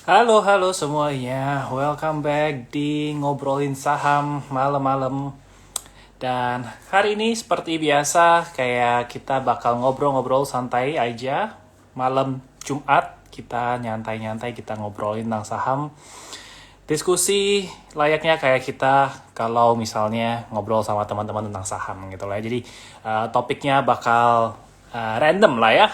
Halo, halo semuanya. Welcome back di ngobrolin saham malam-malam. Dan hari ini seperti biasa, kayak kita bakal ngobrol-ngobrol santai aja. Malam Jumat, kita nyantai-nyantai, kita ngobrolin tentang saham. Diskusi layaknya kayak kita kalau misalnya ngobrol sama teman-teman tentang saham gitu lah. Jadi topiknya bakal random lah ya.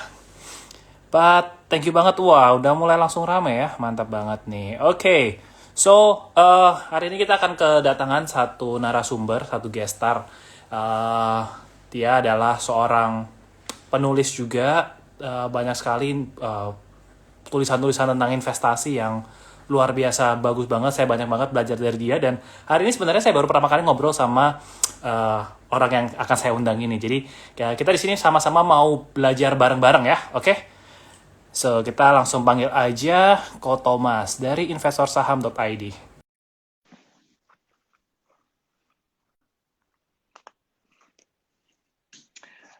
But thank you banget. Wah, udah mulai langsung rame ya. Mantap banget nih. Oke. So, hari ini kita akan kedatangan satu narasumber, satu guest star. Eh, Dia adalah seorang penulis juga. Banyak sekali tulisan-tulisan tentang investasi yang luar biasa bagus banget. Saya banyak banget belajar dari dia. Dan hari ini sebenarnya saya baru pertama kali ngobrol sama orang yang akan saya undang ini. Jadi ya, kita di sini sama-sama mau belajar bareng-bareng ya. Oke? So, kita langsung panggil aja Ko Thomas dari investorsaham.id.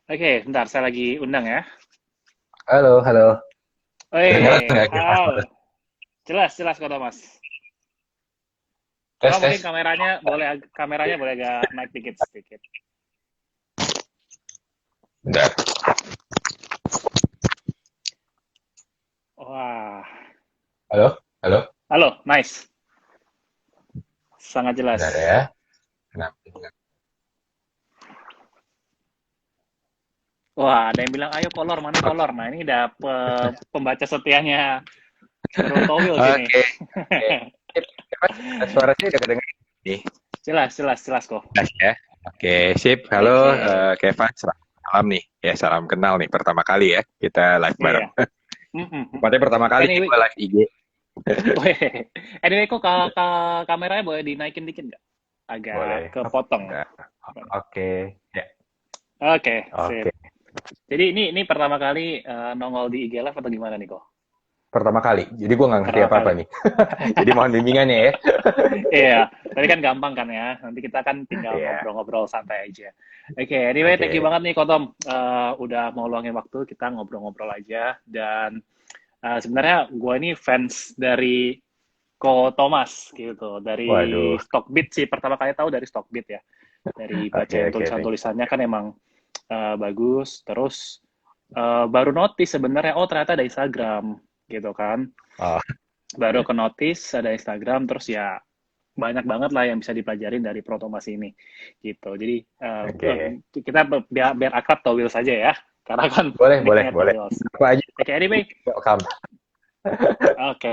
Oke, bentar, saya lagi undang ya. Halo, halo. Kedengeran Woi, nggak Kevin? halo. Jelas, jelas Ko Thomas. Cuma Tes, mungkin tes. kameranya boleh agak naik dikit sedikit. Bentar. Wah, Halo, halo. halo, nice. Sangat jelas. Bentar ya. Kenapa? Wah, ada yang bilang, ayo kolor, mana Oke, kolor? Nah, ini udah pembaca setianya Bro Towil sini. oke. Sip, Kevin, suaranya udah kedengeran nih. Jelas, jelas, jelas kok. Jelas ya. Oke, sip. Halo, Oke. Kevin. Selamat malam nih. Ya, salam kenal nih. Pertama kali ya kita live bareng. Iya. Mm-mm. Tepatnya pertama kali nih Anyway, gue live IG. Weh. Anyway, kok kameranya boleh dinaikin dikit nggak? Agak Boleh. kepotong. Bentar. Oke. Ya, Oke, oke. sip. Jadi ini pertama kali nongol di IG Live atau gimana nih kok? Pertama kali. Jadi gue nggak ngerti Pertama apa-apa kali. nih. Jadi mohon bimbingannya ya. Iya, tapi kan gampang kan ya. Nanti kita kan tinggal Iya. ngobrol-ngobrol santai aja. Oke, anyway, thank you Oke. banget nih Kotom. Udah mau luangin waktu, kita ngobrol-ngobrol aja. Dan sebenarnya gue ini fans dari Ko Thomas gitu. Dari Waduh. Stockbit sih, pertama kali tahu dari Stockbit ya. Dari Oke, bacain oke. Thank you. tulisan-tulisannya kan emang bagus. Terus baru notice sebenarnya, oh ternyata ada Instagram gitu kan. Oh, Baru ke notice ada Instagram, terus ya banyak banget lah yang bisa dipelajarin dari Protomas ini gitu. Jadi oke. kita biar akrab Towil saja ya, karena kan Boleh, boleh, nicknya boleh. Towils. Apa aja Oke, anyway, welcome. oke.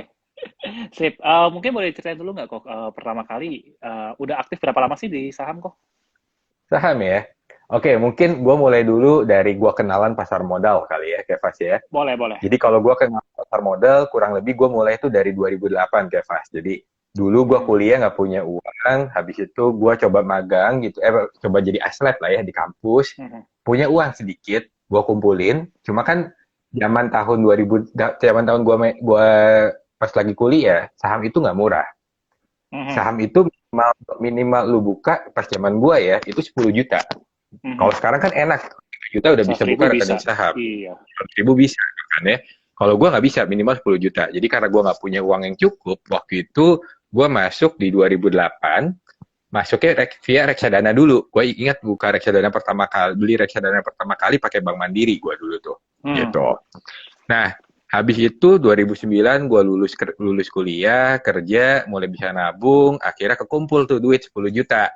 Sip. Mungkin boleh ceritain dulu nggak kok pertama kali udah aktif berapa lama sih di saham kok? Saham ya. Oke, mungkin gue mulai dulu dari gue kenalan pasar modal kali ya, Kevas ya. Boleh, boleh. Jadi kalau gue kenal pasar modal, kurang lebih gue mulai itu dari 2008, Kevas. Jadi dulu gue Mhm, kuliah nggak punya uang, habis itu gue coba magang gitu, coba jadi aslet lah ya di kampus. mhm, Punya uang sedikit, gue kumpulin. Cuma kan zaman tahun 2000, zaman tahun gue pas lagi kuliah, saham itu nggak murah. mhm, Saham itu minimal, minimal lu buka pas zaman gua ya itu 10 juta. Kalau mhm. sekarang kan enak, 10 juta udah bisa 100.000 buka bisa. rekening saham. Iya. 100.000 bisa kan ya. Kalau gua nggak bisa minimal 10 juta. Jadi karena gua nggak punya uang yang cukup, waktu itu gua masuk di 2008, masuknya via reksadana dulu. Gue ingat buka reksadana pertama kali, beli reksadana pertama kali pakai Bank Mandiri gua dulu tuh. Mhm, Gitu. Nah, habis itu 2009 gue lulus kuliah, kerja, mulai bisa nabung, akhirnya kekumpul tuh duit 10 juta.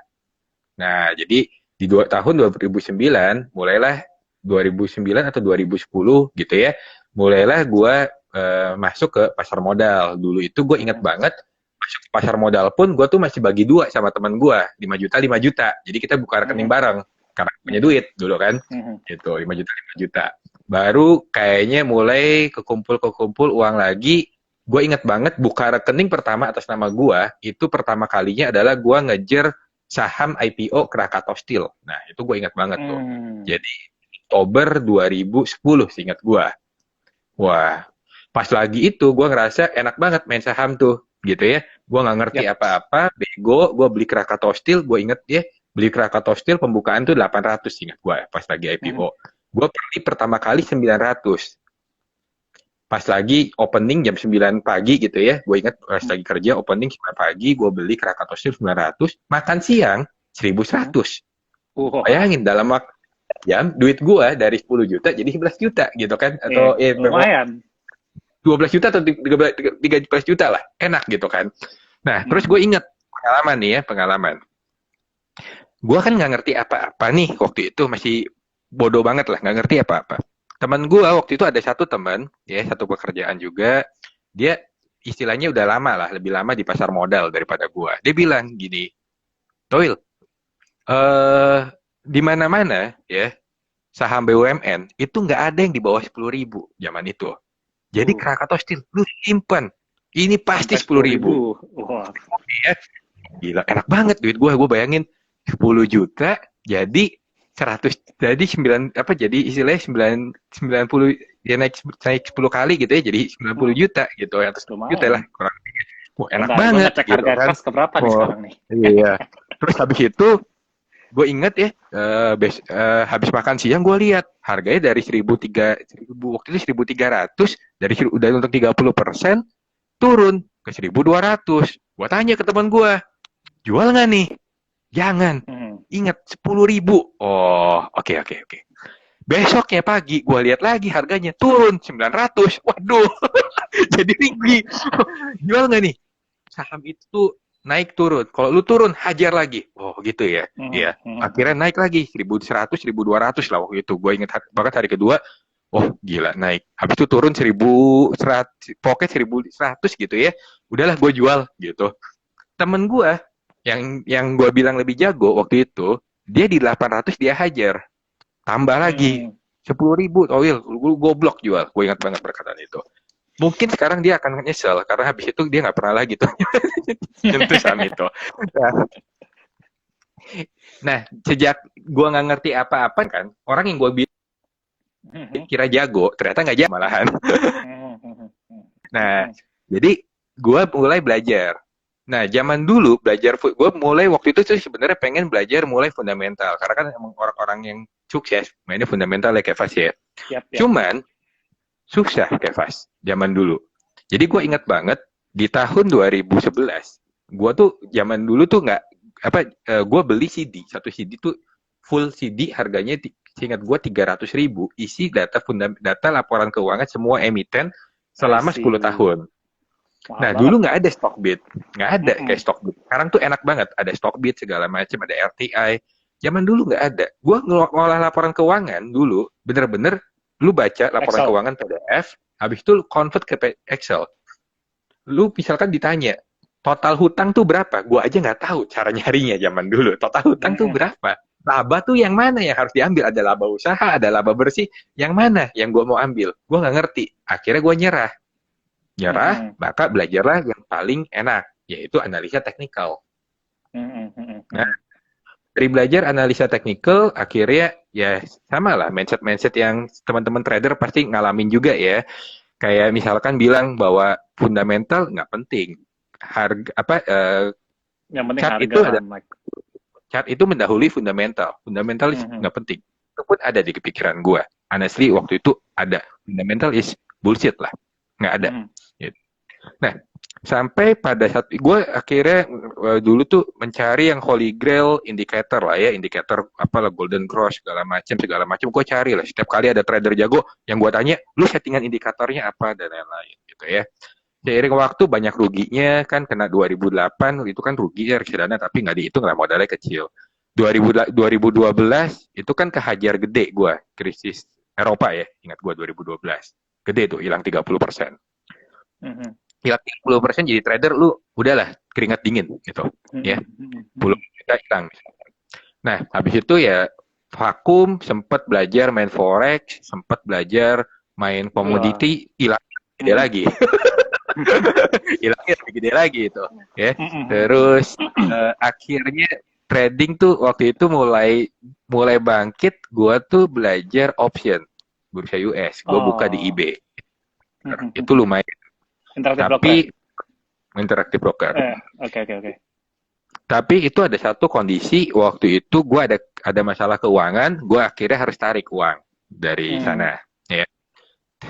Nah, jadi di tahun 2009 mulailah 2009 atau 2010 gitu ya. Mulailah gue masuk ke pasar modal. Dulu itu gue inget mhm, banget masuk ke pasar modal pun gue tuh masih bagi dua sama teman gue, 5 juta 5 juta. Jadi kita buka rekening mhm, bareng karena punya mhm, duit dulu kan. mhm, Gitu, 5 juta 5 juta. Baru kayaknya mulai kekumpul uang lagi. Gue inget banget buka rekening pertama atas nama gue itu pertama kalinya adalah gue ngejar saham IPO Krakatau Steel. Nah, itu gue ingat banget tuh. mhm. Jadi, Oktober 2010, seingat gue. Wah, pas lagi itu gue ngerasa enak banget main saham tuh, gitu ya. Gue nggak ngerti Ya. apa-apa, bego, gue beli Krakatau Steel, gue inget ya, beli Krakatau Steel pembukaan tuh 800, ingat gue pas lagi Mhm, IPO. Gue beli pertama kali 900. Pas lagi opening jam 9 pagi gitu ya. Gue ingat pas lagi kerja opening 9 pagi, gue beli Krakatau Steel 900, makan siang 1.100. Wah, Bayangin dalam waktu jam duit gue dari 10 juta jadi 11 juta gitu kan, atau lumayan. 12 juta atau 13 juta lah, enak gitu kan. Nah, terus gue inget pengalaman nih ya, pengalaman. Gue kan nggak ngerti apa-apa nih waktu itu, masih bodoh banget lah, nggak ngerti apa-apa. Teman gue waktu itu ada satu teman, ya satu pekerjaan juga, dia istilahnya udah lama lah, lebih lama di pasar modal daripada gue. Dia bilang gini, Toil, di mana-mana ya saham BUMN itu nggak ada yang di bawah 10.000 zaman itu. Jadi Krakatau Steel, lu simpen. Ini pasti Sampai 10.000. Wah. Ya, gila, enak banget duit gue bayangin 10 juta jadi 100, jadi 9 apa, jadi istilahnya 90 ya, naik 10 kali gitu ya, jadi 90 juta gitu, atau 10 juta lah Lumayan. kurang lebih. Wah, enak Bentar, gue banget ngecek gitu harga kan. keras keberapa nih sekarang nih. Iya. Terus habis itu gue inget ya, habis makan siang gue lihat harganya dari 1.000 waktu itu 1.300, dari udah untuk 30% turun ke 1.200. Gue tanya ke teman gue, jual nggak nih? Jangan. Ingat 10.000. Oh, oke. Besoknya pagi gue lihat lagi harganya turun 900. Waduh, jadi tinggi. Jual nggak nih? Saham itu naik turun. Kalau lu turun, hajar lagi. Oh gitu ya. Iya. Akhirnya naik lagi 1.100, 1.200 lah waktu itu. Gue ingat banget hari kedua. Oh gila, naik. Habis itu turun 1.100, pokoknya 1.100 gitu ya. Udahlah gue jual gitu. Temen gue yang gue bilang lebih jago waktu itu, dia di 800 dia hajar. Tambah lagi 10.000. Oh iya, gue goblok jual. Gue ingat banget perkataan itu. Mungkin sekarang dia akan nyesel karena habis itu dia nggak pernah lagi tuh nyentuh saham itu. Nah, sejak gue nggak ngerti apa-apa kan, orang yang gue kira jago ternyata nggak jago malahan. Nah, jadi gue mulai belajar. Nah, zaman dulu belajar, gue mulai waktu itu sih sebenarnya pengen belajar mulai fundamental, karena kan emang orang-orang yang sukses mainnya fundamental ya kayak Fas ya. Yep. Cuman susah kayak Fas zaman dulu. Jadi gue ingat banget di tahun 2011, gue tuh zaman dulu tuh nggak apa, gue beli CD, satu CD tuh full CD harganya seingat gue 300.000, isi data laporan keuangan semua emiten selama 10 tahun. Mahal Nah, banget. dulu nggak ada Stockbit. Nggak ada kayak Stockbit. Sekarang tuh enak banget. Ada Stockbit, segala macam, ada RTI. Zaman dulu nggak ada. Gue ngolah laporan keuangan dulu, bener-bener lu baca laporan keuangan PDF, habis itu lu convert ke Excel. Lu misalkan ditanya, total hutang tuh berapa? Gue aja nggak tahu cara nyarinya zaman dulu. Total hutang tuh berapa? Laba tuh yang mana yang harus diambil? Ada laba usaha, ada laba bersih. Yang mana yang gue mau ambil? Gue nggak ngerti. Akhirnya gue nyerah, maka belajarlah yang paling enak, yaitu analisa teknikal. Nah, dari belajar analisa teknikal, akhirnya ya sama lah mindset yang teman-teman trader pasti ngalamin juga ya. Kayak misalkan bilang bahwa fundamental nggak penting, harga apa, yang penting chart harga itu ada, chart itu mendahului fundamental nggak penting. Itu pun ada di kepikiran gue. Honestly waktu itu ada, fundamental is bullshit lah, nggak ada. Nah, sampai pada saat gue akhirnya dulu tuh mencari yang holy grail indikator lah ya, indikator apalah golden cross segala macam gue cari lah. Setiap kali ada trader jago yang gue tanya, lu settingan indikatornya apa dan lain-lain gitu ya. Seiring waktu banyak ruginya kan, kena 2008 itu kan rugi ya reksadana, tapi nggak dihitung lah, modalnya kecil. 2012 itu kan kehajar gede gue, krisis Eropa ya, ingat gue 2012 gede tuh, hilang 30%. Hilang 30% jadi trader, lu udahlah keringat dingin gitu ya, 10 juta hilang. Nah habis itu ya vakum, sempat belajar main forex, sempat belajar main komoditi, hilang gede lagi. Hilangnya lebih gede lagi itu ya. Terus akhirnya trading tuh waktu itu mulai bangkit. Gua tuh belajar option bursa US, gua buka di eBay. Itu lumayan. Tapi Interactive Broker. Oke. Tapi itu ada satu kondisi, waktu itu gue ada masalah keuangan, gue akhirnya harus tarik uang dari sana. Ya.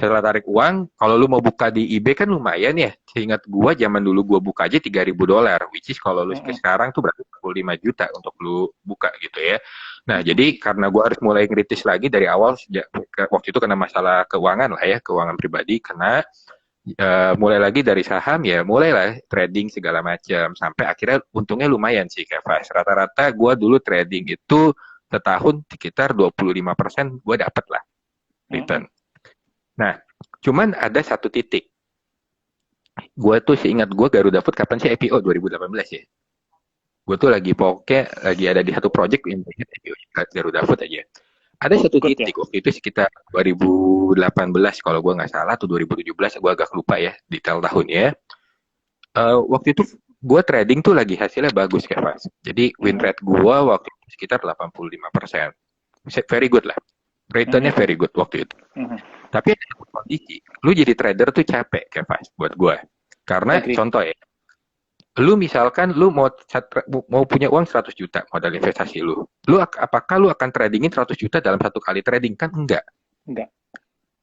setelah tarik uang, kalau lu mau buka di eBay kan lumayan ya. Seingat gua zaman dulu gua buka aja $3.000, which is kalau lu ke Mm-mm. sekarang tuh berarti 45 juta untuk lu buka gitu ya. Nah, Mm-mm. jadi karena gua harus mulai ngeritis lagi dari awal sejak waktu itu kena masalah keuangan lah ya, keuangan pribadi kena mulai lagi dari saham ya, mulailah trading segala macam sampai akhirnya untungnya lumayan sih Kevas. Rata-rata gua dulu trading itu setahun sekitar 25% gua dapat lah return. Mm-mm. Nah, cuman ada satu titik. Gue tuh seingat gue Garuda Food kapan sih IPO 2018 ya. Gue tuh lagi pokoknya lagi ada di satu project yang IPO Garuda Food aja. Ada satu Good ya. titik waktu itu sekitar 2018 kalau gue nggak salah atau 2017 gue agak lupa ya detail tahunnya. Waktu itu gue trading tuh lagi hasilnya bagus kayak Mas. Jadi win Mm-mm. rate gue waktu itu sekitar 85%. Very good lah. Returnnya Mm-mm. very good waktu itu. Mm-mm. Tapi ada satu kondisi, lu jadi trader tuh capek kayak Mas buat gue. Karena Agree. contoh ya, lu misalkan lu mau punya uang 100 juta modal investasi lu. Apakah lu akan tradingin 100 juta dalam satu kali trading? Kan enggak. Enggak.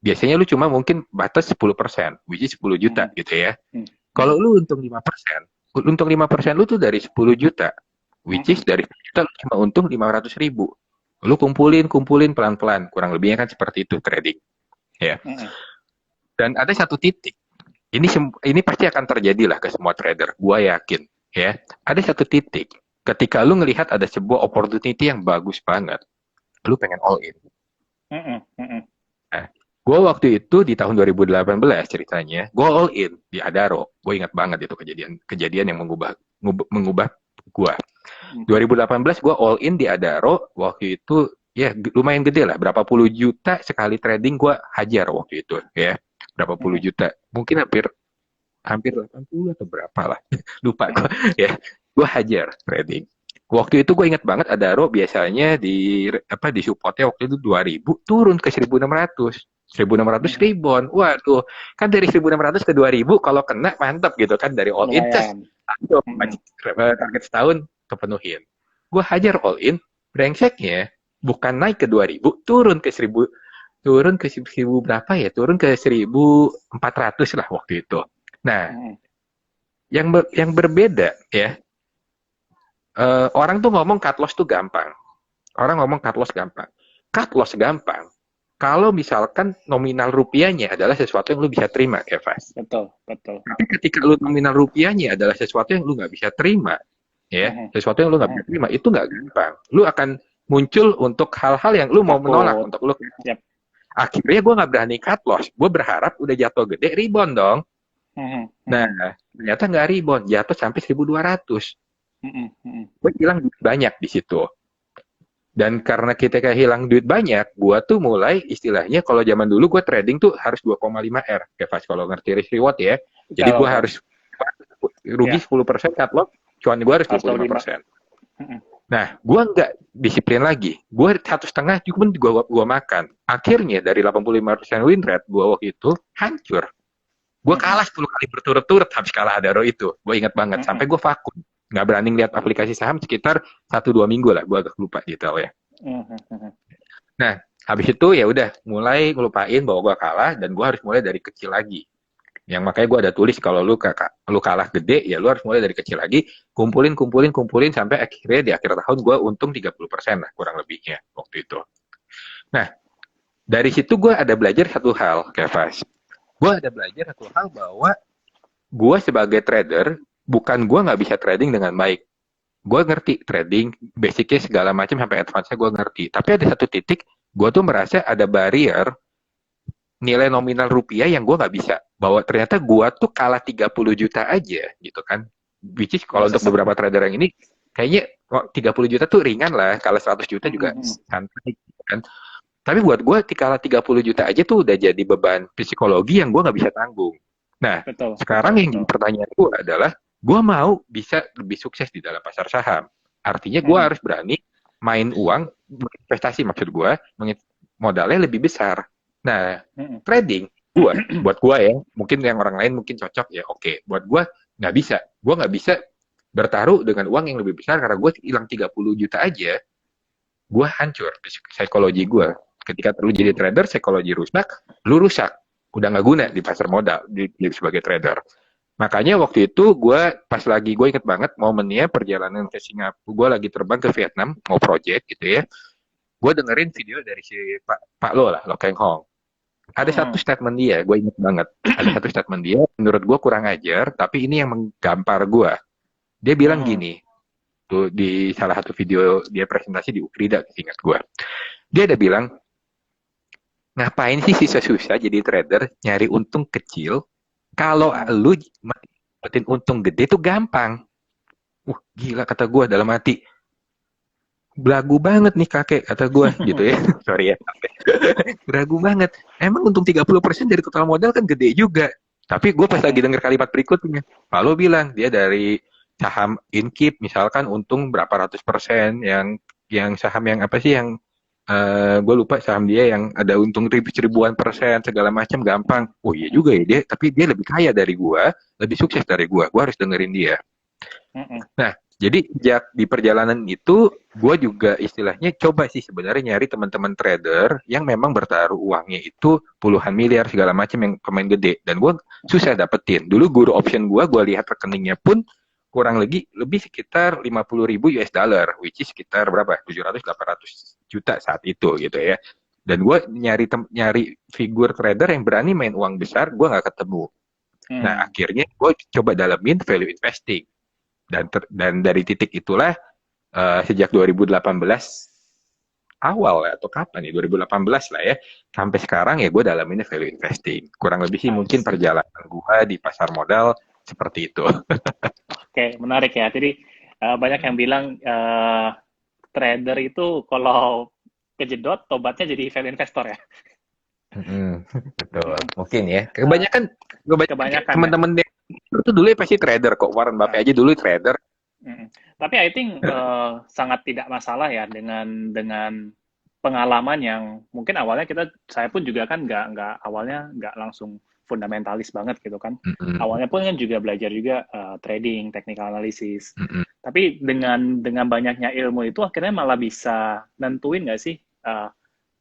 Biasanya lu cuma mungkin batas 10%, which is 10 juta Mm-mm. gitu ya. Mm. Kalau lu untung 5% lu tuh dari 10 juta, which is Mm-mm. dari 10 juta lu cuma untung 500 ribu. Lu kumpulin pelan-pelan, kurang lebihnya kan seperti itu trading. Ya. Mm-mm. Dan ada satu titik, ini pasti akan terjadi lah ke semua trader, gua yakin. Ya, ada satu titik, ketika lu ngelihat ada sebuah opportunity yang bagus banget, lu pengen all in. Mm-mm. Mm-mm. Nah, gue waktu itu di tahun 2018 ceritanya, gue all in di Adaro. Gue ingat banget itu kejadian yang mengubah gue. 2018 gue all in di Adaro. Waktu itu ya lumayan gede lah, berapa puluh juta sekali trading gue hajar waktu itu ya. Berapa puluh Mm-mm. juta, mungkin hampir 80 atau berapa lah. Lupa gue ya. Gue hajar trading. Waktu itu gue ingat banget Adaro biasanya di supportnya waktu itu 2000 turun ke 1600. 1600 Mm-mm. rebound. Waduh, kan dari 1600 ke 2000 kalau kena mantap gitu kan dari all in tes. Lumayan. Mm-mm. Target setahun kepenuhin. Gue hajar all in, brengseknya bukan naik ke 2000, turun ke 1000 berapa ya? Turun ke 1400 lah waktu itu. Nah, Mm-mm. yang berbeda ya, orang tuh ngomong cut loss tuh gampang. Orang ngomong cut loss gampang. Cut loss gampang. Kalau misalkan nominal rupiahnya adalah sesuatu yang lu bisa terima, Evas. Betul. Betul. Tapi ketika lu nominal rupiahnya adalah sesuatu yang lu nggak bisa terima, ya, Mm-mm. sesuatu yang lu nggak Mm-mm. bisa terima, itu nggak gampang. Lu akan muncul untuk hal-hal yang lu mau menolak, Takut. untuk lu. Yep. Akhirnya gue nggak berani cut loss. Gue berharap udah jatuh gede, rebound dong. Mm-mm. Nah, ternyata nggak rebound, jatuh sampai 1200. Mm-mm. Mm-mm. Gue hilang banyak di situ. Dan karena kita kehilang duit banyak, gua tuh mulai istilahnya kalau zaman dulu gua trading tuh harus 2,5 R. Ya pas kalau ngerti risk reward ya. Jadi Tahu, gua tahu. harus rugi Ya, 10% cut loss, cuan gua harus harus tahu 25%. Mm-mm. Nah, gua nggak disiplin lagi. Gua 1,5 cuma gua makan. Akhirnya dari 85% win rate gua waktu itu hancur. Gua Mm-mm. kalah 10 kali berturut-turut habis kalah Adaro itu. Gua ingat banget Mm-mm. sampai gua vakum. Nggak berani lihat aplikasi saham sekitar 1-2 minggu lah. Gua agak lupa detailnya. Mm-mm. Nah, habis itu ya udah mulai ngelupain bahwa gue kalah dan gue harus mulai dari kecil lagi. Yang makanya gue ada tulis kalau lu kalah gede ya lu harus mulai dari kecil lagi, kumpulin sampai akhirnya di akhir tahun gue untung 30% lah kurang lebihnya waktu itu. Nah, dari situ gue ada belajar satu hal, Kevas. Gue ada belajar satu hal bahwa gue sebagai trader bukan gue nggak bisa trading dengan baik. Gue ngerti trading, basicnya segala macam sampai advance-nya gue ngerti. Tapi ada satu titik, gue tuh merasa ada barrier nilai nominal rupiah yang gue nggak bisa. Bahwa ternyata gue tuh kalah 30 juta aja gitu kan. Which is kalau untuk beberapa trader yang ini, kayaknya 30 juta tuh ringan lah. Kalau 100 juta juga santai gitu kan. Tapi buat gue kalah 30 juta aja tuh udah jadi beban psikologi yang gue nggak bisa tanggung. Nah, Betul. sekarang Betul. yang jadi pertanyaan gue adalah, gue mau bisa lebih sukses di dalam pasar saham. Artinya gue harus berani main uang, investasi maksud gue, modalnya lebih besar. Nah, trading, buat gue ya, mungkin yang orang lain mungkin cocok ya, oke. Buat gue nggak bisa. Gue nggak bisa bertaruh dengan uang yang lebih besar karena gue hilang 30 juta aja, gue hancur psikologi gue. Ketika lu jadi trader, psikologi rusak, lu rusak. udah nggak guna di pasar modal sebagai trader. Makanya waktu itu gue inget banget momennya perjalanan ke Singapura, gue lagi terbang ke Vietnam mau project gitu ya. Gue dengerin video dari si Pak Lo lah, Lo Keng Hong. Ada satu Hmm. statement dia, gue inget banget. Ada satu statement dia, menurut gue kurang ajar, tapi ini yang menggampar gue. Dia bilang Hmm. gini, tuh di salah satu video dia presentasi di Ukrida, ingat gue. Dia ada bilang, ngapain sih susah-susah jadi trader, nyari untung kecil, kalau Hmm. lu dapetin untung gede itu gampang. Gila kata gue dalam hati. Belagu banget nih kakek kata gue gitu ya. Sorry ya. Belagu banget. Emang untung 30% dari total modal kan gede juga. Tapi gue pas lagi Hmm. denger kalimat berikutnya, lalu bilang dia dari saham Inkip misalkan untung berapa ratus persen, yang saham yang apa sih yang gue lupa saham dia yang ada untung ribuan persen segala macam gampang. Oh iya juga ya dia, tapi dia lebih kaya dari gue, lebih sukses dari gue harus dengerin dia. Hmm. Nah, jadi sejak di perjalanan itu, gue juga istilahnya coba sih sebenarnya nyari teman-teman trader yang memang bertaruh uangnya itu puluhan miliar segala macam yang pemain gede. Dan gue susah dapetin. Dulu guru option gue lihat rekeningnya pun kurang lebih sekitar 50.000 US dollar, which is sekitar berapa? 700-800 juta saat itu gitu ya. Dan gue nyari figur trader yang berani main uang besar, gue nggak ketemu. Nah, Hmm. akhirnya gue coba dalamin value investing. Dan dari titik itulah sejak 2018 awal ya, atau kapan ya 2018 lah ya sampai sekarang ya gue dalaminnya value investing kurang lebih sih I mungkin see. perjalanan gue di pasar modal seperti itu. Oke, menarik ya. Jadi banyak yang bilang trader itu kalau kejedot, tobatnya jadi value investor ya. Betul Mm-mm. mungkin ya Eh, kebanyakan kayak kebanyakan ya. teman-teman itu dulu ya pasti trader kok Warren Nah, Buffett aja dulu trader. Tapi I think sangat tidak masalah ya dengan pengalaman yang mungkin awalnya saya pun juga kan nggak awalnya nggak langsung fundamentalis banget gitu kan. Mm-mm. Awalnya pun kan juga belajar juga trading, technical analysis. Mm-mm. Tapi dengan banyaknya ilmu itu akhirnya malah bisa nentuin nggak sih?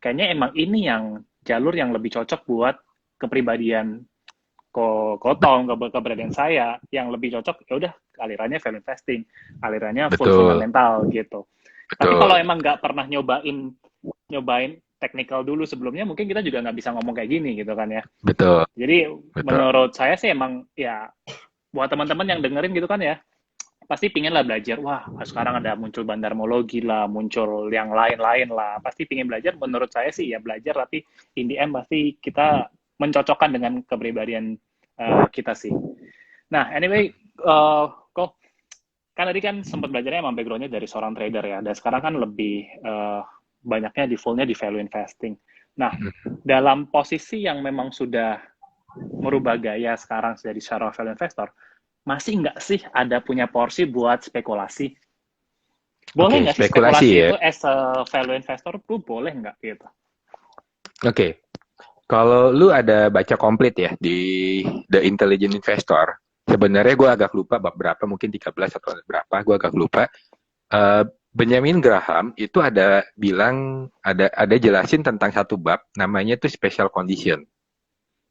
Kayaknya emang ini yang jalur yang lebih cocok buat kepribadian Kotong keberadaan saya yang lebih cocok ya udah alirannya value investing, alirannya full Betul fundamental gitu. Tapi kalau betul emang nggak pernah nyobain technical dulu sebelumnya, mungkin kita juga nggak bisa ngomong kayak gini gitu kan ya. betul Jadi betul menurut saya sih emang ya buat teman-teman yang dengerin gitu kan ya, pasti pingin lah belajar. Wah, sekarang ada muncul bandarmologi lah, muncul yang lain-lain lah. Pasti pingin belajar. Menurut saya sih ya belajar, tapi in the end pasti kita mencocokkan dengan kepribadian kita sih. Nah, anyway, kok kan tadi kan sempat belajarnya emang backgroundnya dari seorang trader ya, dan sekarang kan lebih banyaknya defaultnya di value investing. Nah, dalam posisi yang memang sudah merubah gaya sekarang jadi seorang value investor, masih nggak sih ada punya porsi buat spekulasi? oke Boleh nggak sih spekulasi spekulasi ya itu as a value investor tuh boleh nggak gitu? oke. Kalau lu ada baca komplit ya di The Intelligent Investor, sebenarnya gue agak lupa bab berapa, mungkin 13 atau berapa, gue agak lupa. Benjamin Graham itu ada bilang, ada jelasin tentang satu bab, namanya itu special condition.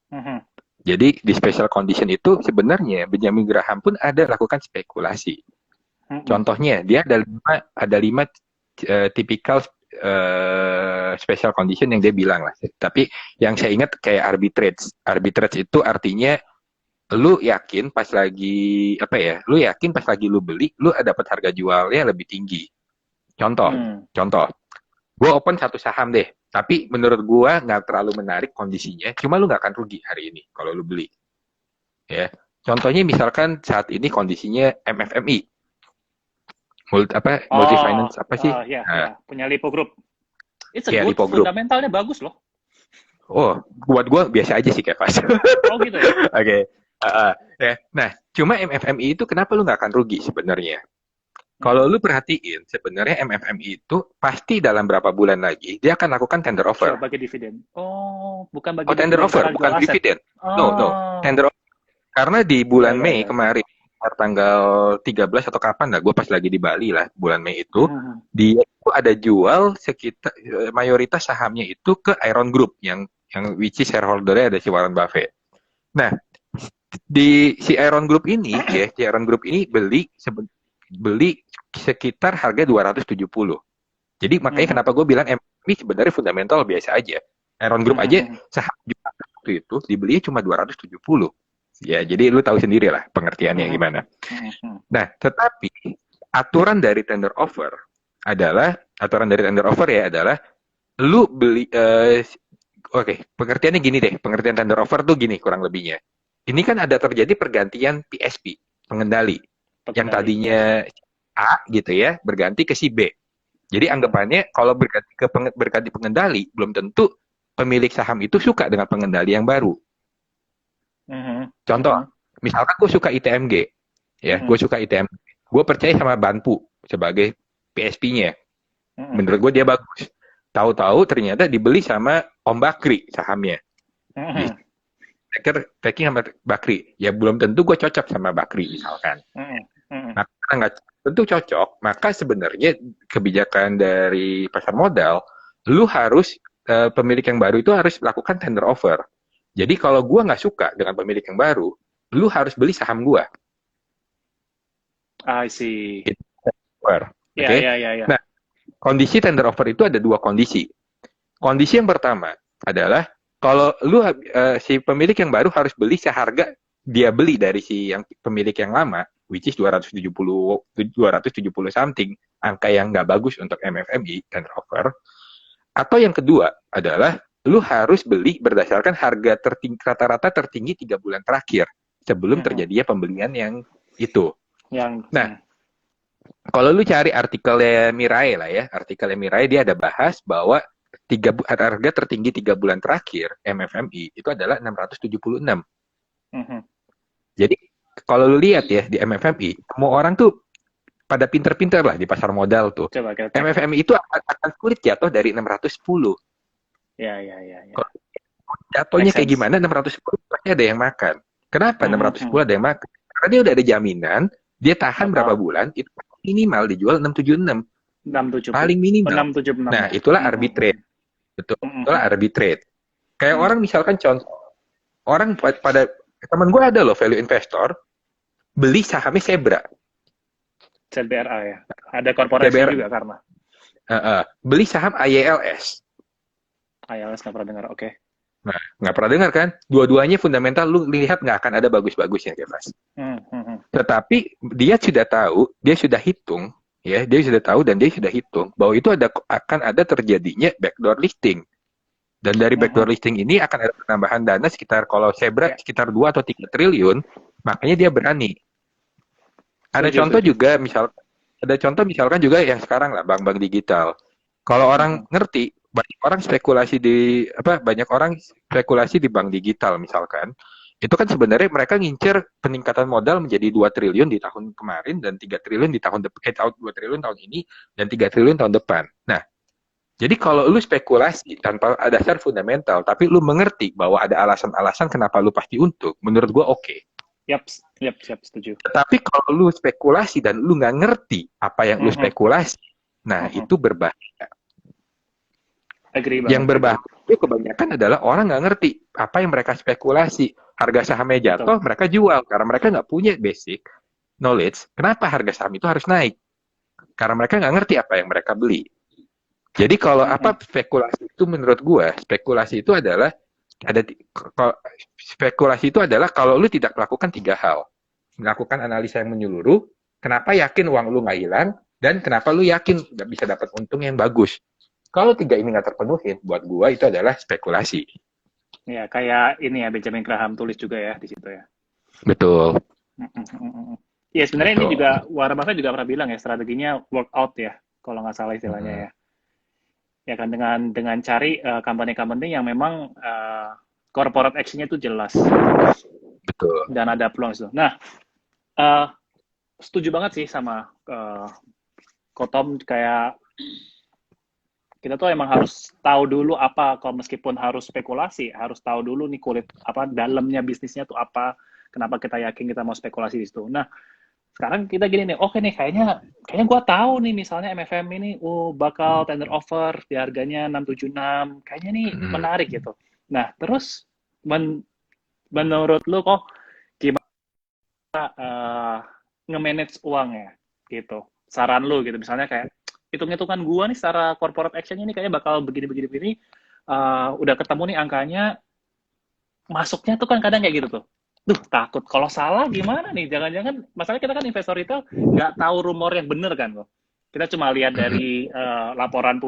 Mhm. Jadi di special condition itu sebenarnya Benjamin Graham pun ada lakukan spekulasi. Mhm. Contohnya dia ada lima tipikal special condition yang dia bilang lah. Tapi yang saya ingat kayak arbitrage. Arbitrage itu artinya lu yakin pas lagi apa ya? Lu yakin pas lagi lu beli, lu dapat harga jualnya lebih tinggi. Contoh, Hmm. contoh. Gue open satu saham deh, tapi menurut gue nggak terlalu menarik kondisinya. Cuma lu nggak akan rugi hari ini kalau lu beli. Ya, contohnya misalkan saat ini kondisinya MFMI, multi Oh, finance apa sih? ya, Nah, ya, punya Lipo Group. It's a ya good, Lipo Group. fundamentalnya bagus loh. Oh, buat gue biasa aja sih kayak pas. Oh gitu ya? Oke. Ya. Nah, cuma MFMI itu kenapa lu nggak akan rugi sebenarnya? Kalau Hmm. lu perhatiin, sebenarnya MFMI itu pasti dalam berapa bulan lagi dia akan lakukan tender offer. Jual bagi dividen. Oh, bukan Oh, bagi tender dividen offer, karena jual bukan aset. dividen. No, no. Oh, Tender offer. Karena di ya, bulan ya, Mei ya, ya. kemarin, tanggal 13 atau kapan lah, gue pas lagi di Bali lah, bulan Mei itu, Hmm. dia itu ada jual sekitar mayoritas sahamnya itu ke Iron Group yang yang which is shareholder-nya ada si Warren Buffett. Nah, di si Iron Group ini ya, si Iron Group ini beli sekitar harga 270. Jadi makanya kenapa gue bilang ini sebenarnya fundamental biasa aja. Iron Group aja saham juga waktu itu dibelinya cuma 270. Ya, jadi lu tahu sendiri lah pengertiannya gimana. Nah, tetapi aturan dari tender offer ya adalah lu beli pengertiannya gini deh, pengertian tender offer tuh gini kurang lebihnya. Ini kan ada terjadi pergantian PSP, pengendali. Yang tadinya A gitu ya, berganti ke si B. Jadi anggapannya kalau berganti pengendali, belum tentu pemilik saham itu suka dengan pengendali yang baru. Contoh, misalkan gue suka ITMG, ya, gue suka ITMG, gue percaya sama Banpu sebagai PSP-nya. Menurut gue dia bagus. Tahu-tahu ternyata dibeli sama Om Bakri sahamnya. Tracking sama Bakri. Ya belum tentu gue cocok sama Bakri misalkan. Maka nggak tentu cocok. Maka sebenarnya kebijakan dari pasar modal, lu harus pemilik yang baru itu harus melakukan tender offer. Jadi kalau gue nggak suka dengan pemilik yang baru, lu harus beli saham gue. I see. Okay? Nah, kondisi tender offer itu ada dua kondisi. Kondisi yang pertama adalah kalau lu si pemilik yang baru harus beli seharga dia beli dari si yang pemilik yang lama, which is 270 something, angka yang nggak bagus untuk MFMI tender offer. Atau yang kedua adalah lu harus beli berdasarkan harga rata-rata tertinggi 3 bulan terakhir sebelum terjadinya pembelian yang itu. Nah, kalau lu cari artikelnya Mirai lah ya, artikelnya Mirai dia ada bahas bahwa harga tertinggi 3 bulan terakhir MFMI itu adalah 676. Jadi kalau lu lihat ya di MFMI, semua orang tuh pada pinter-pinter lah di pasar modal tuh. MFMI itu akan sulit jatuh dari 610. Ya. Jatuhnya kayak gimana 610 pasti ada yang makan. Kenapa 610 ada yang makan? Karena dia udah ada jaminan, dia tahan berapa bulan, itu minimal dijual 676. Paling minimal. 676. Nah, itulah arbitrage. Betul. Itulah arbitrage. Kayak orang misalkan contoh, orang pada teman gue ada loh value investor beli sahamnya Zebra. ZBRA ya. Ada korporasi juga karena. Beli saham IELS. IELS nggak pernah dengar, oke. Nah, nggak pernah dengar kan? Dua-duanya fundamental, lu lihat nggak akan ada bagus-bagusnya, Kevas. Tetapi dia sudah tahu, dia sudah hitung, ya, dia sudah tahu dan dia sudah hitung bahwa itu akan ada terjadinya backdoor listing. Dan dari backdoor listing ini akan ada penambahan dana sekitar kalau Zebra sekitar 2 atau 3 triliun, makanya dia berani. Ada contoh misalkan juga yang sekarang lah bank-bank digital. Kalau orang ngerti, banyak orang spekulasi di bank digital misalkan. Itu kan sebenarnya mereka ngincer peningkatan modal menjadi 2 triliun di tahun kemarin dan 3 triliun di tahun depan, 2 triliun tahun ini dan 3 triliun tahun depan. Nah, jadi kalau lu spekulasi tanpa dasar fundamental, tapi lu mengerti bahwa ada alasan-alasan kenapa lu pasti untung, menurut gua oke. Yap, setuju. Tapi kalau lu spekulasi dan lu nggak ngerti apa yang lu spekulasi, nah itu berbahaya. Yang berbahaya itu kebanyakan adalah orang nggak ngerti apa yang mereka spekulasi. Harga sahamnya jatuh, mereka jual karena mereka nggak punya basic knowledge. Kenapa harga saham itu harus naik? Karena mereka nggak ngerti apa yang mereka beli. Jadi kalau spekulasi itu menurut gue, spekulasi itu adalah kalau lu tidak melakukan 3 hal. Melakukan analisa yang menyeluruh, kenapa yakin uang lu nggak hilang, dan kenapa lu yakin nggak bisa dapat untung yang bagus. Kalau 3 ini nggak terpenuhi, buat gua itu adalah spekulasi. Ya, kayak ini ya, Benjamin Graham tulis juga ya di situ ya. Betul. Ya, sebenarnya ini juga, Warren Buffett juga pernah bilang ya, strateginya workout ya, kalau nggak salah istilahnya ya. Ya kan, dengan cari company-company yang memang corporate action-nya itu jelas. Betul. Dan ada peluang itu. Nah, setuju banget sih sama Kotom, kayak kita tuh emang harus tahu dulu apa, kalau meskipun harus spekulasi, harus tahu dulu nih kulit apa dalamnya bisnisnya tuh apa, kenapa kita yakin kita mau spekulasi di situ. Nah, sekarang kita gini nih, oke nih, kayaknya gue tahu nih misalnya MFM ini bakal tender offer di harganya 676, kayaknya nih menarik gitu. Nah, terus menurut lu kok gimana eh, nge-manage uangnya gitu? Saran lu gitu, misalnya kayak hitung-hitungan gua nih secara corporate action ini kayaknya bakal begini-begini begini. Udah ketemu nih angkanya, masuknya tuh kan kadang kayak gitu tuh. Duh, takut kalau salah gimana nih? Jangan-jangan, masalahnya kita kan investor retail nggak tahu rumor yang bener kan loh. Kita cuma lihat Mm-mm. dari laporan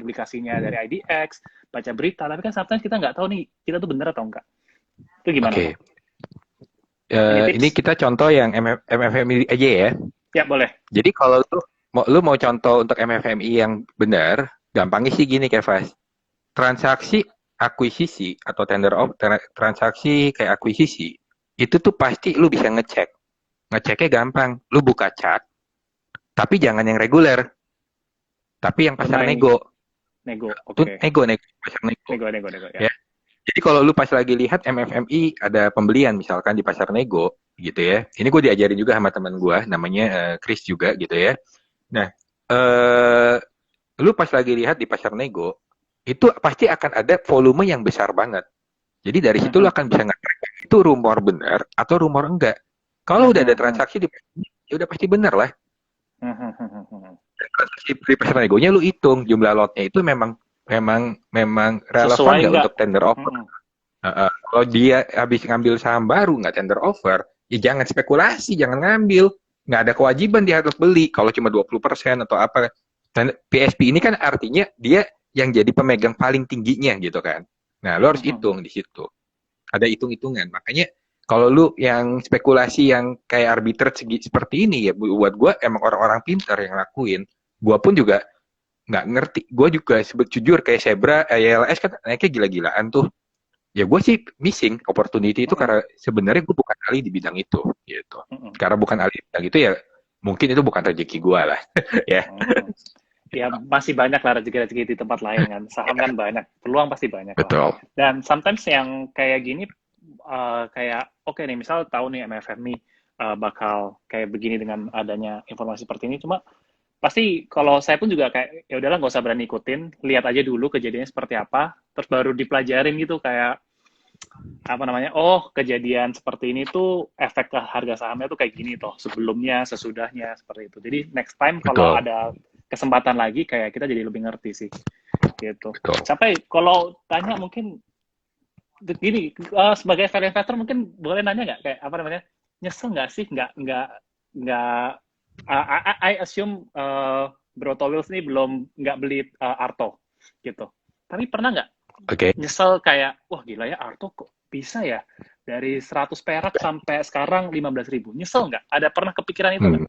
publikasinya dari IDX, baca berita, tapi kan sometimes kita nggak tahu nih kita tuh bener atau enggak. Itu gimana kok? Oke. Ini Ini tips? kita contoh yang MFMI aja ya. Ya boleh. Jadi kalau lu mau contoh untuk MFMI yang benar, gampangnya sih gini Kevas. Transaksi akuisisi atau transaksi kayak akuisisi itu tuh pasti lu bisa ngecek. Ngeceknya gampang. Lu buka chart, tapi jangan yang reguler, tapi yang pasar Tunai nego. nego. Tuh Oke. nego, pasar nego. Nego ya. Ya. Jadi kalau lu pas lagi lihat MFMI ada pembelian misalkan di pasar nego gitu ya. Ini gue diajarin juga sama teman gue namanya Chris juga gitu ya. Nah, eh lu pas lagi lihat di pasar nego itu pasti akan ada volume yang besar banget. Jadi dari situ lu Mhm, akan bisa ngetrack itu rumor benar atau rumor enggak. Kalau udah ada mhm, mhm, transaksi di ya udah pasti benar lah. mhm, mhm, mhm. Transaksi di pasar negonya lu hitung jumlah lotnya itu memang relevan Sesuai nggak nggak? untuk tender offer. Mhm, Kalau dia habis ngambil saham baru nggak tender offer, ya jangan spekulasi, jangan ngambil. Nggak ada kewajiban dia harus beli. Kalau cuma 20% atau apa. Dan PSP ini kan artinya dia yang jadi pemegang paling tingginya gitu kan. Nah, lo harus mhm, hitung di situ. Ada hitung-hitungan. Makanya kalau lu yang spekulasi yang kayak arbitrage seperti ini ya buat gue emang orang-orang pintar yang lakuin. Gue pun juga nggak ngerti. Gue juga sebut jujur kayak Zebra, YLS kan naiknya gila-gilaan tuh. Ya gue sih missing opportunity itu mhm, karena sebenarnya gue bukan ahli di bidang itu gitu. mhm, Karena bukan ahli di bidang itu ya mungkin itu bukan rezeki gue lah ya. mhm. Ya masih banyak lah rezeki-rezeki di tempat lain kan. Saham kan banyak, peluang pasti banyak lah. Betul. Dan sometimes yang kayak gini, kayak oke nih, misal tahu nih MFMI bakal kayak begini dengan adanya informasi seperti ini. Cuma pasti kalau saya pun juga kayak ya udahlah nggak usah berani ikutin, lihat aja dulu kejadiannya seperti apa, terus baru dipelajarin gitu kayak apa namanya, oh kejadian seperti ini tuh efek ke harga sahamnya tuh kayak gini toh, sebelumnya, sesudahnya, seperti itu. Jadi next time kalau Betul. ada kesempatan lagi kayak kita jadi lebih ngerti sih gitu. Betul. Sampai kalau tanya mungkin gini, sebagai value investor mungkin boleh nanya nggak kayak apa namanya, nyesel nggak sih nggak I assume Bro Towils ini belum nggak beli Arto gitu. Tapi pernah nggak Oke. nyesel kayak, wah gila ya Arto kok bisa ya dari 100 perak sampai sekarang 15.000. Nyesel nggak? Ada pernah kepikiran itu Hmm. nggak?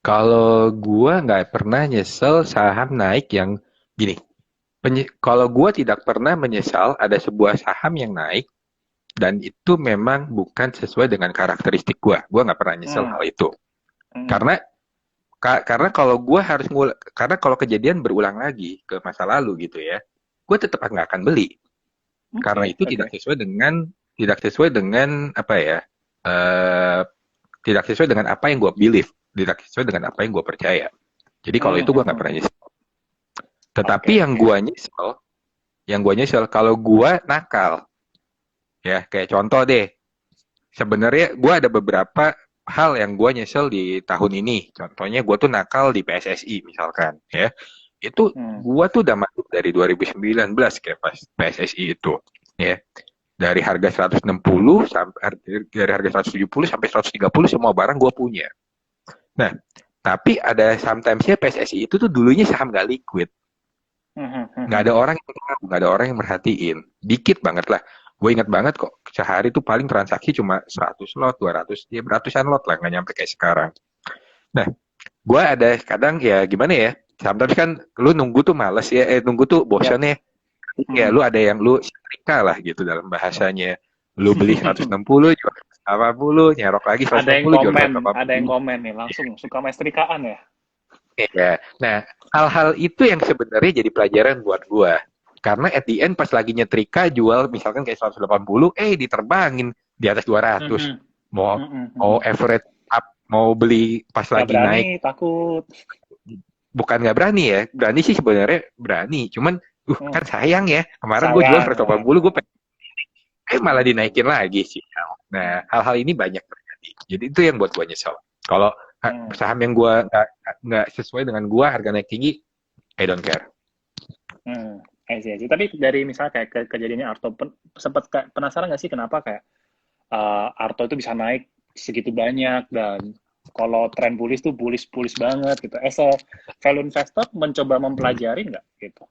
Kalau gua nggak pernah nyesel saham naik yang gini. Kalau gua tidak pernah menyesal ada sebuah saham yang naik dan itu memang bukan sesuai dengan karakteristik gua. Gua nggak pernah nyesel Hmm. hal itu. Hmm. Karena karena kalau gua harus karena kalau kejadian berulang lagi ke masa lalu gitu ya, gua tetap nggak akan beli. Karena Oke, itu oke. tidak sesuai dengan apa ya? eh Tidak sesuai dengan apa yang gue believe, tidak sesuai dengan apa yang gue percaya. Jadi kalau Hmm, itu hmm, gue nggak hmm, pernah hmm. nyesel. Tetapi Oke, oke. yang gue nyesel kalau gue nakal, ya kayak contoh deh. Sebenarnya gue ada beberapa hal yang gue nyesel di tahun ini. Contohnya gue tuh nakal di PSSI misalkan, ya. Itu Hmm. gue tuh udah masuk dari 2019 kayak pas PSSI itu, ya. Dari harga 160 sampai dari harga 170 sampai 130 semua barang gue punya. Nah, tapi ada sometimes-nya PSSI itu tuh dulunya saham nggak liquid. Hmm, hmm, hmm, Nggak hmm. ada orang yang tahu, nggak ada orang yang merhatiin. Dikit banget lah. Gue ingat banget kok, sehari tuh paling transaksi cuma 100 lot, 200, ya beratusan lot lah, nggak nyampe kayak sekarang. Nah, gue ada kadang ya gimana ya, sometimes kan lu nunggu tuh males ya, nunggu tuh Yap. bosan ya. Ya Hmm. lu ada yang lu setrika lah gitu dalam bahasanya. Lu beli 160, jual 180, nyerok lagi Ada yang 160, jual komen, ada yang 180. komen nih, langsung suka mestrikaan ya. Ya. Nah, hal-hal itu yang sebenarnya jadi pelajaran buat gua. Karena at the end pas lagi nyetrika jual misalkan kayak 180, diterbangin di atas 200. Mhm, Mau mhm, mau mhm. average up, mau beli pas Nggak lagi berani, naik. takut. Bukan nggak berani ya, berani sih sebenarnya berani. Cuman Hmm, kan sayang ya. Kemarin gue jual sayang. 180, gue pengen, malah dinaikin lagi sih. Nah, hal-hal ini banyak terjadi. Jadi itu yang buat gue nyesel. Kalau Hmm, saham yang gue nggak sesuai dengan gue, harga naik tinggi, I don't care. hmm. I see. Tapi dari misalnya kayak kejadiannya Arto, sempat kayak penasaran nggak sih kenapa kayak Arto itu bisa naik segitu banyak dan kalau tren bullish tuh bullish banget gitu. As a value investor mencoba mempelajari nggak gitu?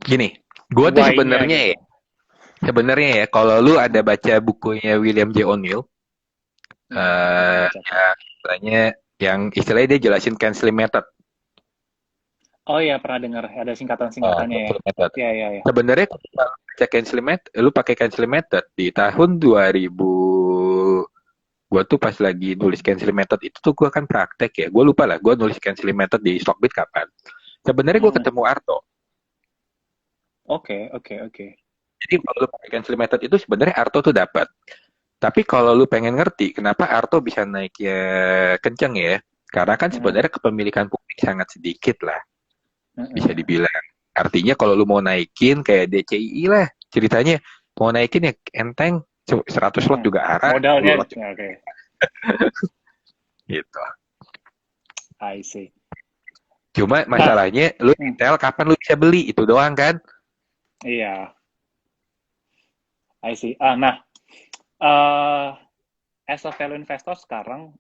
Gini, gue tuh Why-nya gitu. sebenarnya ya, kalau lu ada Hmm, baca bukunya William J. O'Neill, belum eh baca tuh. yang istilahnya dia jelasin canceling method. Oh iya, pernah dengar ada singkatan-singkatannya ya. Canceling method. Iya, iya, iya. Sebenarnya kalau baca canceling method, lu pakai canceling method di tahun 2000, gua tuh pas lagi nulis canceling method itu tuh gua kan praktek ya. Gua lupa lah, gua nulis canceling method di Stockbit kapan. Sebenarnya gua Hmm, ketemu Arto. oke, oke, oke. Jadi kalau lu pakai canceling method itu sebenarnya Arto tuh dapat. Tapi kalau lu pengen ngerti kenapa Arto bisa naik ya kenceng ya, karena kan Hmm, sebenarnya kepemilikan publik sangat sedikit lah, hmm, bisa hmm, dibilang. Artinya kalau lu mau naikin kayak DCI lah, ceritanya mau naikin ya enteng, 100 lot hmm. juga arah, 10 Modalnya, lot juga ya, oke, gitu. I see. Cuma Nah, masalahnya lu hmm, detail kapan lu bisa beli, itu doang kan. iya, I see. Nah, uh, as a value investor sekarang,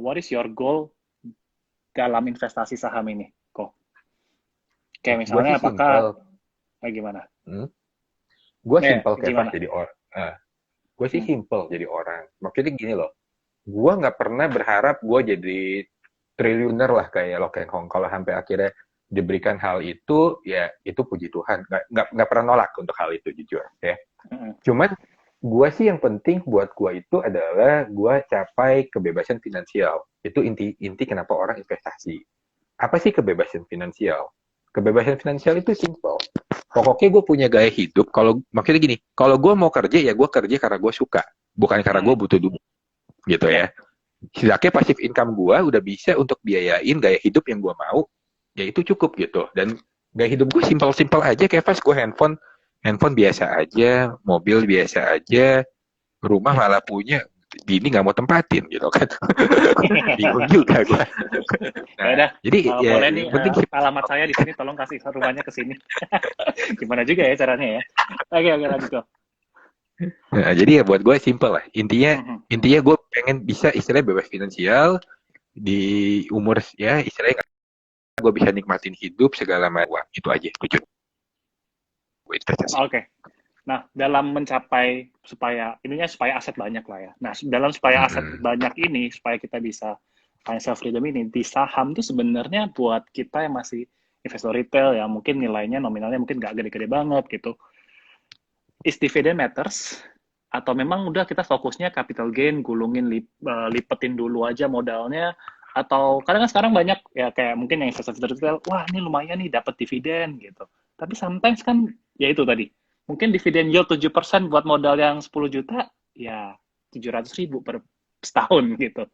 what is your goal dalam investasi saham ini? Kok? Kayak Gue misalnya sih apakah, simple. gimana? Gue Ya, simple kayak pas gimana? jadi orang. Gue sih Hmm, simple jadi orang. Maksudnya gini loh, gue nggak pernah berharap gue jadi triliuner lah kayak Lo Keng Hong. Kalau sampai akhirnya diberikan hal itu, ya itu puji Tuhan. Nggak pernah nolak untuk hal itu jujur ya. hmm, Cuman gue sih yang penting buat gue itu adalah gue capai kebebasan finansial. Itu inti kenapa orang investasi. Apa sih kebebasan finansial? Kebebasan finansial itu simple. Pokoknya gue punya gaya hidup. Kalau maksudnya gini, kalau gue mau kerja ya gue kerja karena gue suka, bukan karena gue hmm, butuh duit, gitu ya, ya. Setidaknya pasif income gue udah bisa untuk biayain gaya hidup yang gue mau, ya itu cukup gitu. Dan gaya hidup gue simpel-simpel aja, kayak pas gue handphone biasa aja, mobil biasa aja, rumah malah punya, bini nggak mau tempatin gitu kan. Bingung juga gue. ya Nah, udah, jadi ya boleh nih yang penting alamat saya di sini, tolong kasih rumahnya ke sini. Gimana juga ya caranya ya? Oke, oke, lanjut kok. nah, jadi ya buat gue simple lah. Intinya Hmm, hmm. intinya gue pengen bisa istilahnya bebas finansial di umur ya istilahnya gue bisa nikmatin hidup segala macam. Itu aja tujuan gue investasi. Oke. Nah, dalam mencapai supaya aset banyak lah ya. Nah, dalam supaya aset Hmm. banyak ini, supaya kita bisa financial freedom ini, di saham tuh sebenarnya buat kita yang masih investor retail ya, mungkin nilainya nominalnya mungkin nggak gede-gede banget gitu. Is dividend matters? Atau memang udah kita fokusnya capital gain, lipetin dulu aja modalnya, atau kadang kan sekarang banyak ya kayak mungkin yang investor retail, wah ini lumayan nih dapat dividen gitu. Tapi sometimes kan ya itu tadi, mungkin dividen yield 7% buat modal yang 10 juta, ya 700 ribu per setahun gitu.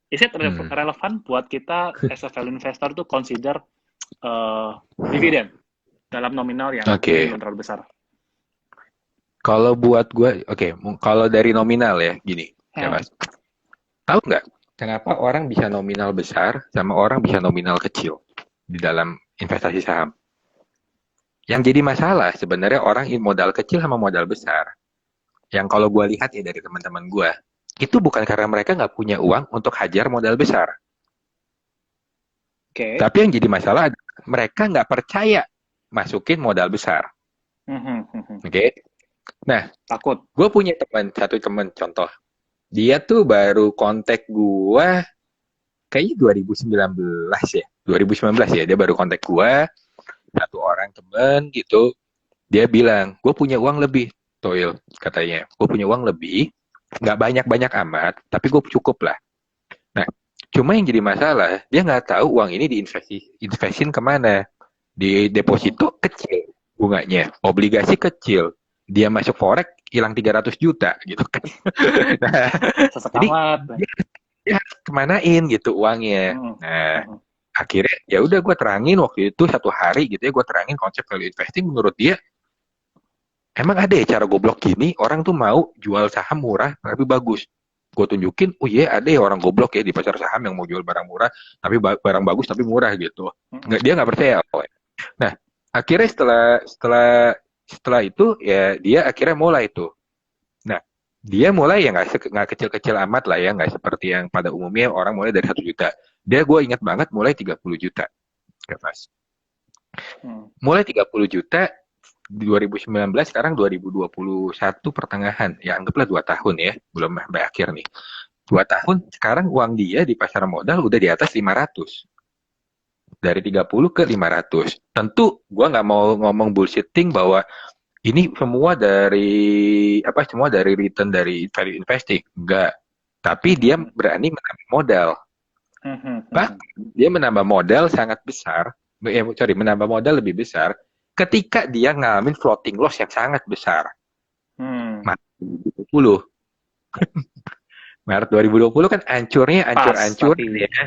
Is it Hmm. relevan buat kita as a value investor tuh consider dividen dalam nominal yang Oke, mungkin okay. belum terlalu besar? Kalau buat gue, oke, okay. Kalau dari nominal ya, gini, ya Hmm. mas, tahu nggak kenapa orang bisa nominal besar sama orang bisa nominal kecil di dalam investasi saham? Yang jadi masalah sebenarnya orang modal kecil sama modal besar. Yang kalau gue lihat ya dari teman-teman gue, itu bukan karena mereka nggak punya uang untuk hajar modal besar. Oke. Okay. Tapi yang jadi masalah adalah mereka nggak percaya masukin modal besar. Oke? Okay? Nah, Takut. gue punya satu teman contoh. Dia tuh baru kontak gue kayaknya 2019 ya. 2019 ya, dia baru kontak gue. Satu orang temen gitu. Dia bilang, gue punya uang lebih, Toil, katanya. Gue punya uang lebih, nggak banyak-banyak amat, tapi gue cukup lah. Nah, cuma yang jadi masalah, dia nggak tahu uang ini diinvestin kemana. Di deposito kecil bunganya, obligasi kecil. Dia masuk forex hilang 300 juta gitu kan. Nah, Sesek jadi amat. dia harus kemanain gitu uangnya. Hmm. Nah, Hmm. Akhirnya ya udah gue terangin waktu itu satu hari gitu ya, gue terangin konsep value investing menurut dia. Emang ada ya cara goblok gini, orang tuh mau jual saham murah tapi bagus. Gue tunjukin, oh iya ada ya orang goblok ya di pasar saham yang mau jual barang murah, tapi barang bagus tapi murah gitu. Nggak, dia nggak percaya. Nah, akhirnya setelah itu ya dia akhirnya mulai tuh. Nah, dia mulai ya nggak kecil-kecil amat lah ya, nggak seperti yang pada umumnya orang mulai dari 1 juta. Dia gue ingat banget mulai 30 juta. Ya, Mas. Mulai 30 juta di 2019, sekarang 2021 pertengahan, ya anggaplah 2 tahun ya, belum sampai akhir nih. 2 tahun, sekarang uang dia di pasar modal udah di atas 500. Dari 30 ke 500. Tentu gue nggak mau ngomong bullshitting bahwa ini semua dari return dari value investing. Enggak. Tapi dia berani menambah modal. Bahkan dia menambah modal sangat besar, menambah modal lebih besar ketika dia ngalamin floating loss yang sangat besar. Maret 2020. Maret 2020 kan hancur ya,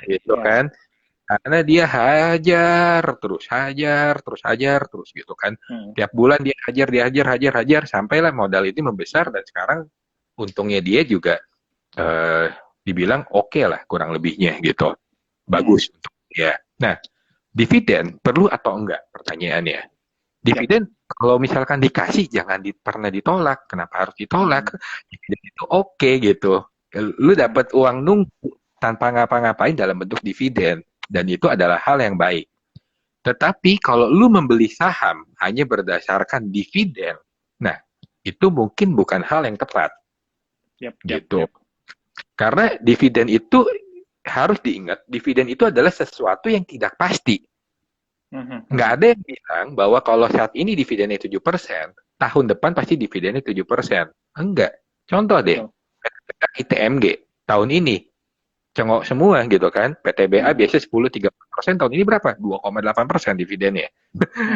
gitu ya. Kan. Karena dia hajar terus gitu kan. Tiap bulan dia hajar sampailah modal itu membesar dan sekarang untungnya dia juga dibilang oke lah kurang lebihnya gitu. Bagus untuk dia. Nah, dividen perlu atau enggak pertanyaannya? Dividen kalau misalkan dikasih jangan pernah ditolak. Kenapa harus ditolak? Dividen itu oke gitu. Lu dapat uang nunggu tanpa ngapa-ngapain dalam bentuk dividen dan itu adalah hal yang baik. Tetapi kalau lu membeli saham hanya berdasarkan dividen, nah itu mungkin bukan hal yang tepat. Gitu. Karena dividen itu harus diingat, dividen itu adalah sesuatu yang tidak pasti. Nggak ada yang bilang bahwa kalau saat ini dividennya 7%, tahun depan pasti dividennya 7%. Enggak. Contoh deh, ITMG tahun ini cengok semua gitu kan. PTBA biasa 10-30%, tahun ini berapa? 2,8% dividennya.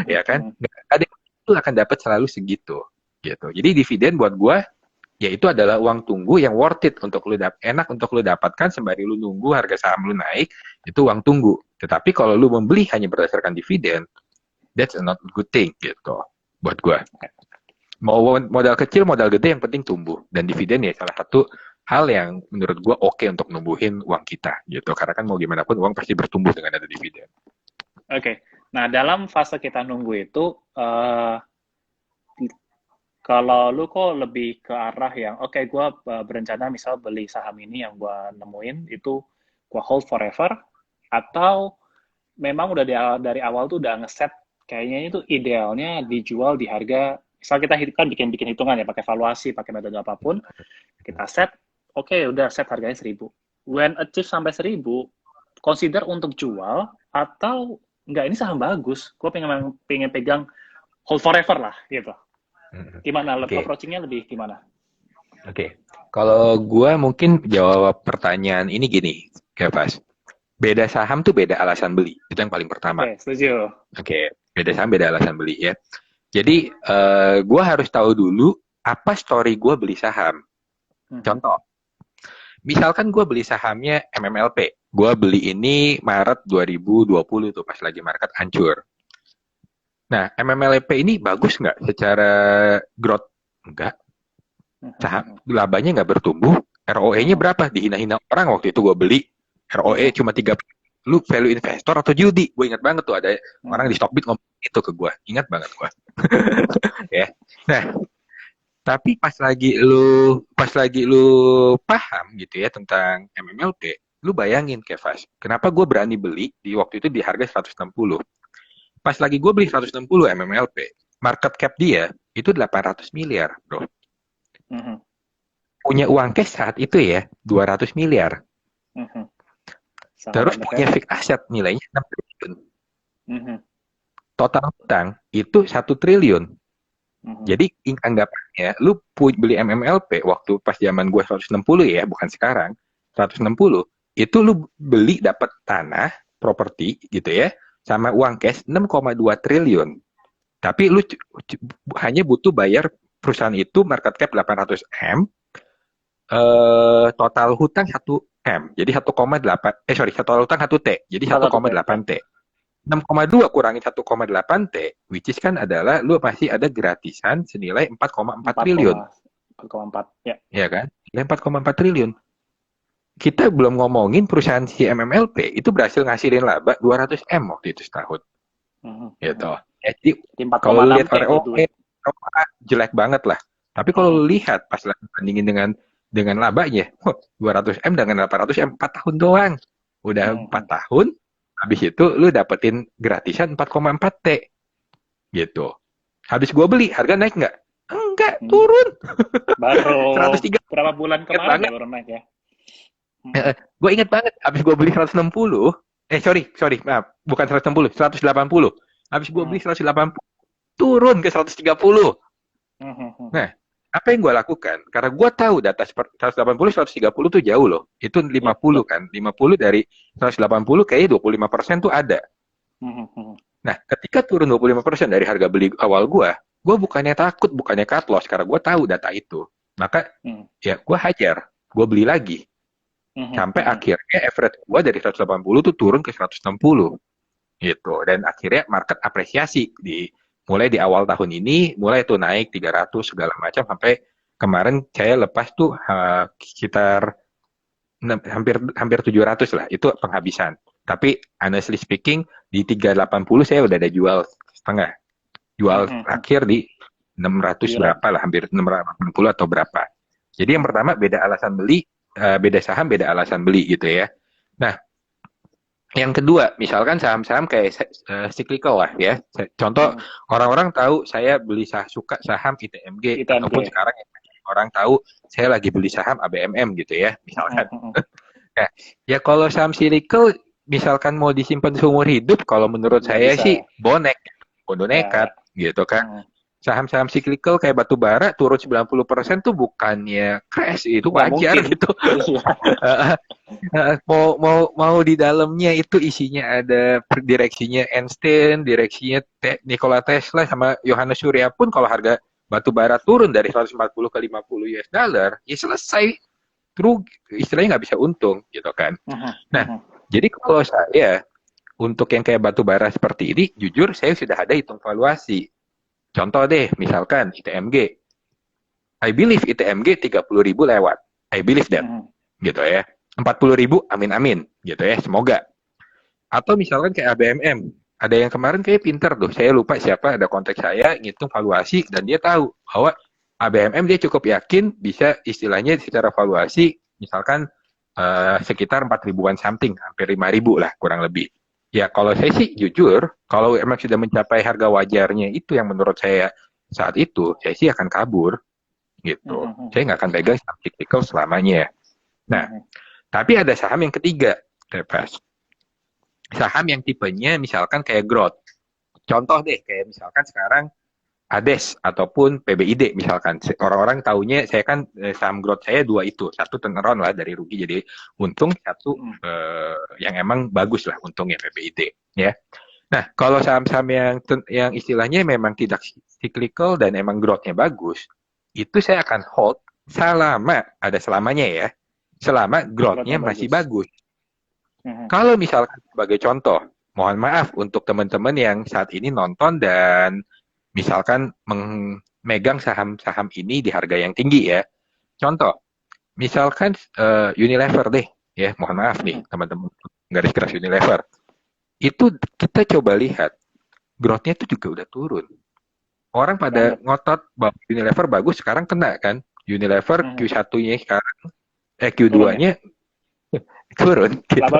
Ya kan? Nggak ada yang itu akan dapat selalu segitu. Gitu. Jadi dividen buat gue ya itu adalah uang tunggu yang worth it untuk lu enak untuk lu dapatkan sembari lu nunggu harga saham lu naik, itu uang tunggu. Tetapi kalau lu membeli hanya berdasarkan dividen, that's not a good thing gitu buat gua. Mau modal kecil, modal gede yang penting tumbuh, dan dividen ya salah satu hal yang menurut gua oke untuk numbuhin uang kita gitu. Karena kan mau gimana pun uang pasti bertumbuh dengan ada dividen. Oke. Nah, dalam fase kita nunggu itu kalau lu kok lebih ke arah yang oke, gue berencana misal beli saham ini yang gue nemuin itu gue hold forever, atau memang udah dari awal tuh udah ngeset kayaknya itu idealnya dijual di harga, misal kita kan bikin hitungan ya pakai valuasi, pakai metode apapun, kita set, oke, udah set harganya 1.000. When achieve sampai 1.000, consider untuk jual atau enggak, ini saham bagus, gue pengen pegang hold forever lah gitu. Gimana? Approaching-nya lebih gimana? Oke. Kalau gue mungkin jawab pertanyaan ini gini, kayak pas. Beda saham tuh beda alasan beli. Itu yang paling pertama. Oke, setuju. Oke, beda saham beda alasan beli ya. Jadi gue harus tahu dulu apa story gue beli saham. Contoh, misalkan gue beli sahamnya MMLP. Gue beli ini Maret 2020 tuh pas lagi market hancur. Nah, MMLP ini bagus nggak secara growth? Enggak. Saham labanya nggak bertumbuh. ROE-nya berapa? Dihina-hina orang waktu itu gue beli. ROE cuma 3. Lu value investor atau judi? Gue ingat banget tuh ada orang di Stockbit ngomong itu ke gue. Ingat banget gue. Ya. Nah, tapi pas lagi lu paham gitu ya tentang MMLP, lu bayangin Kevas, kenapa gue berani beli di waktu itu di harga 160. Pas lagi gue beli 160 MMLP, market cap dia itu 800 miliar, bro. Punya uang cash saat itu ya 200 miliar. Terus punya fixed asset nilainya 6 triliun. Total hutang itu 1 triliun. Jadi anggapannya lu beli MMLP waktu pas zaman gue 160 ya, bukan sekarang. 160 itu lu beli dapat tanah, properti gitu ya, sama uang cash 6,2 triliun. Tapi lu hanya butuh bayar perusahaan itu market cap 800 M, total hutang M. Jadi 1,8, sorry, satu utang 1T. Jadi Salah satu T. 1,8 T. 6,2 kurangi 1,8 T, which is kan adalah lu masih ada gratisan senilai 4,4 triliun. 4,4 ya. Ya kan? Senilai 4,4 triliun. Kita belum ngomongin perusahaan si MMLP itu berhasil ngasilin laba 200 M waktu itu setahun. Gitu. Jadi Di kalau lu 4,6 lihat T itu duit. jelek banget lah. Tapi kalau lu lihat pas bandingin dengan labanya, 200 M dengan 800 M 4 tahun doang. Udah 4 tahun, habis itu lu dapetin gratisan 4,4 T. Gitu. Habis gua beli, harga naik nggak? Enggak, turun. Baru 103 berapa bulan kemarin ya baru naik ya. Gue inget banget, habis gue beli 160, sorry, maaf, bukan 160, 180. Habis gue beli 180, turun ke 130. Nah, apa yang gue lakukan? Karena gue tahu data 180, 130 tuh jauh loh. Itu 50 kan. 50 dari 180 kayaknya 25% tuh ada. Nah, ketika turun 25% dari harga beli awal gue bukannya takut, bukannya cut loss, karena gue tahu data itu. Maka, ya gue hajar, gue beli lagi. Sampai akhirnya average gue dari 180 tuh turun ke 160. Gitu. Dan akhirnya market apresiasi mulai di awal tahun ini, mulai tuh naik 300 segala macam, sampai kemarin saya lepas tuh sekitar hampir 700 lah, itu penghabisan. Tapi honestly speaking, di 380 saya udah ada jual setengah. Jual akhir di 600 berapa lah, hampir 680 atau berapa. Jadi yang pertama beda alasan beli, beda saham, beda alasan beli gitu ya. Nah, yang kedua, misalkan saham-saham kayak cyclical lah ya. Contoh, orang-orang tahu saya beli suka saham ITMG, ataupun sekarang orang tahu saya lagi beli saham ABMM gitu ya, misalkan. Nah, ya kalau saham cyclical, misalkan mau disimpan seumur hidup, kalau menurut saya sih bonek, bodoh nekat gitu kan. Saham-saham cyclical kayak batu bara turun 90% tuh bukannya crash, itu wajar gitu. mau di dalamnya itu isinya ada direksinya Einstein, direksinya Nikola Tesla sama Yohanes Surya pun kalau harga batu bara turun dari 140 ke 50 US dollar, ya selesai. Terus istilahnya nggak bisa untung gitu kan. Nah, jadi kalau saya untuk yang kayak batu bara seperti ini, jujur saya sudah ada hitung valuasi. Contoh deh, misalkan ITMG. I believe ITMG 30.000 lewat. I believe that. Gitu ya. 40.000, amin-amin. Gitu ya, semoga. Atau misalkan kayak ABMM. Ada yang kemarin kayak pinter tuh. Saya lupa siapa, ada kontak saya, ngitung valuasi, dan dia tahu bahwa ABMM dia cukup yakin bisa istilahnya secara valuasi, misalkan sekitar 4 ribuan something, hampir 5.000 lah kurang lebih. Ya kalau saya sih jujur, kalau emang sudah mencapai harga wajarnya itu yang menurut saya saat itu, saya sih akan kabur gitu. Saya nggak akan pegang saham cyclical selamanya. Nah, tapi ada saham yang ketiga, Tepas. Saham yang tipenya misalkan kayak growth. Contoh deh, kayak misalkan sekarang ADES ataupun PBID misalkan. Orang-orang taunya saya kan saham growth saya dua itu. Satu turnaround lah dari rugi jadi untung, satu yang emang bagus lah untungnya PBID ya. Nah, kalau saham-saham yang istilahnya memang tidak cyclical dan emang growth-nya bagus, itu saya akan hold selama ada selamanya ya. Selama growth-nya masih bagus. Kalau misalkan sebagai contoh, mohon maaf untuk teman-teman yang saat ini nonton dan misalkan memegang saham-saham ini di harga yang tinggi ya. Contoh, misalkan Unilever deh, ya mohon maaf nih teman-teman garis keras Unilever. Itu kita coba lihat, growth-nya itu juga udah turun. Orang pada ngotot bahwa Unilever bagus, sekarang kena kan. Unilever Q1-nya sekarang, Q2-nya turun. Gitu.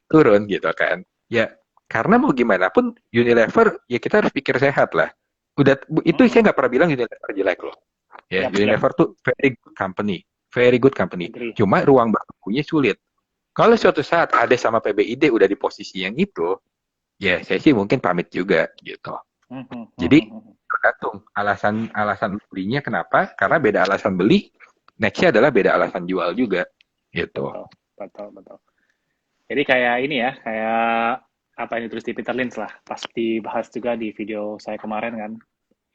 Turun gitu kan. Ya, karena mau gimana pun Unilever ya kita harus pikir sehat lah. Udah itu saya nggak pernah bilang Unilever jelek loh. Ya, Unilever tuh very good company, very good company. Cuma ruang bertumbuhnya sulit. Kalau suatu saat ada sama PBID udah di posisi yang itu, ya saya sih mungkin pamit juga gitu. Jadi tergantung alasan belinya kenapa? Karena beda alasan beli, nextnya adalah beda alasan jual juga gitu. Betul. Jadi kayak ini ya, kayak apa yang ditulis di Peter Lynch lah, pas dibahas juga di video saya kemarin kan.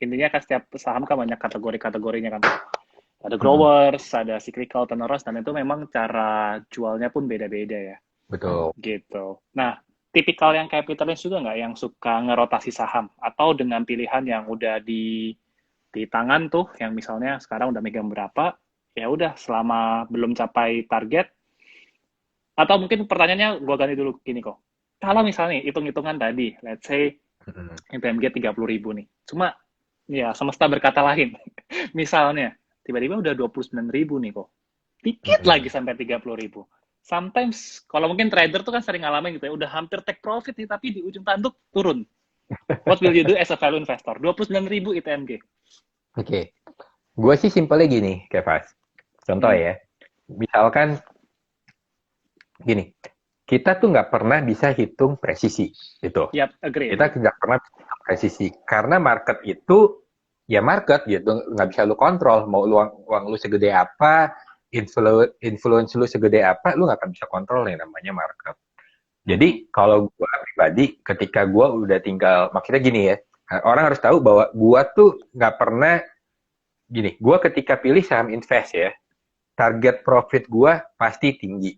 Intinya kan setiap saham kan banyak kategori-kategorinya kan. Ada Mm-mm. growers, ada cyclical, tenors, dan itu memang cara jualnya pun beda-beda ya, Betul. gitu. Nah, tipikal yang capitalis juga nggak yang suka ngerotasi saham atau dengan pilihan yang udah di tangan tuh, yang misalnya sekarang udah megang berapa, ya udah selama belum capai target. Atau mungkin pertanyaannya gue ganti dulu gini kok. Kalau misalnya hitung-hitungan tadi, let's say Mm-mm. MPMG 30.000 nih. Cuma ya semesta berkata lain. Misalnya tiba-tiba udah 29.000 nih kok. Dikit lagi Mm-mm. sampai 30.000. Sometimes kalau mungkin trader tuh kan sering ngalamin gitu ya, udah hampir take profit nih tapi di ujung tanduk turun. What will you do as a value investor? 29.000 ITMG. Oke, gue sih simpelnya gini, Kevas. Contoh Hmm. ya, misalkan gini, kita tuh nggak pernah bisa hitung presisi, gitu. Yap, agree, Kita agree. nggak pernah bisa hitung presisi, karena market itu ya market gitu, nggak bisa lu kontrol. Mau uang lu segede apa, influence lu segede apa, lu nggak akan bisa kontrol yang namanya market. Mm-mm. Jadi kalau gue pribadi, ketika gue udah tinggal, maksudnya gini ya, orang harus tahu bahwa gue tuh nggak pernah gini. Gue ketika pilih saham invest ya, target profit gue pasti tinggi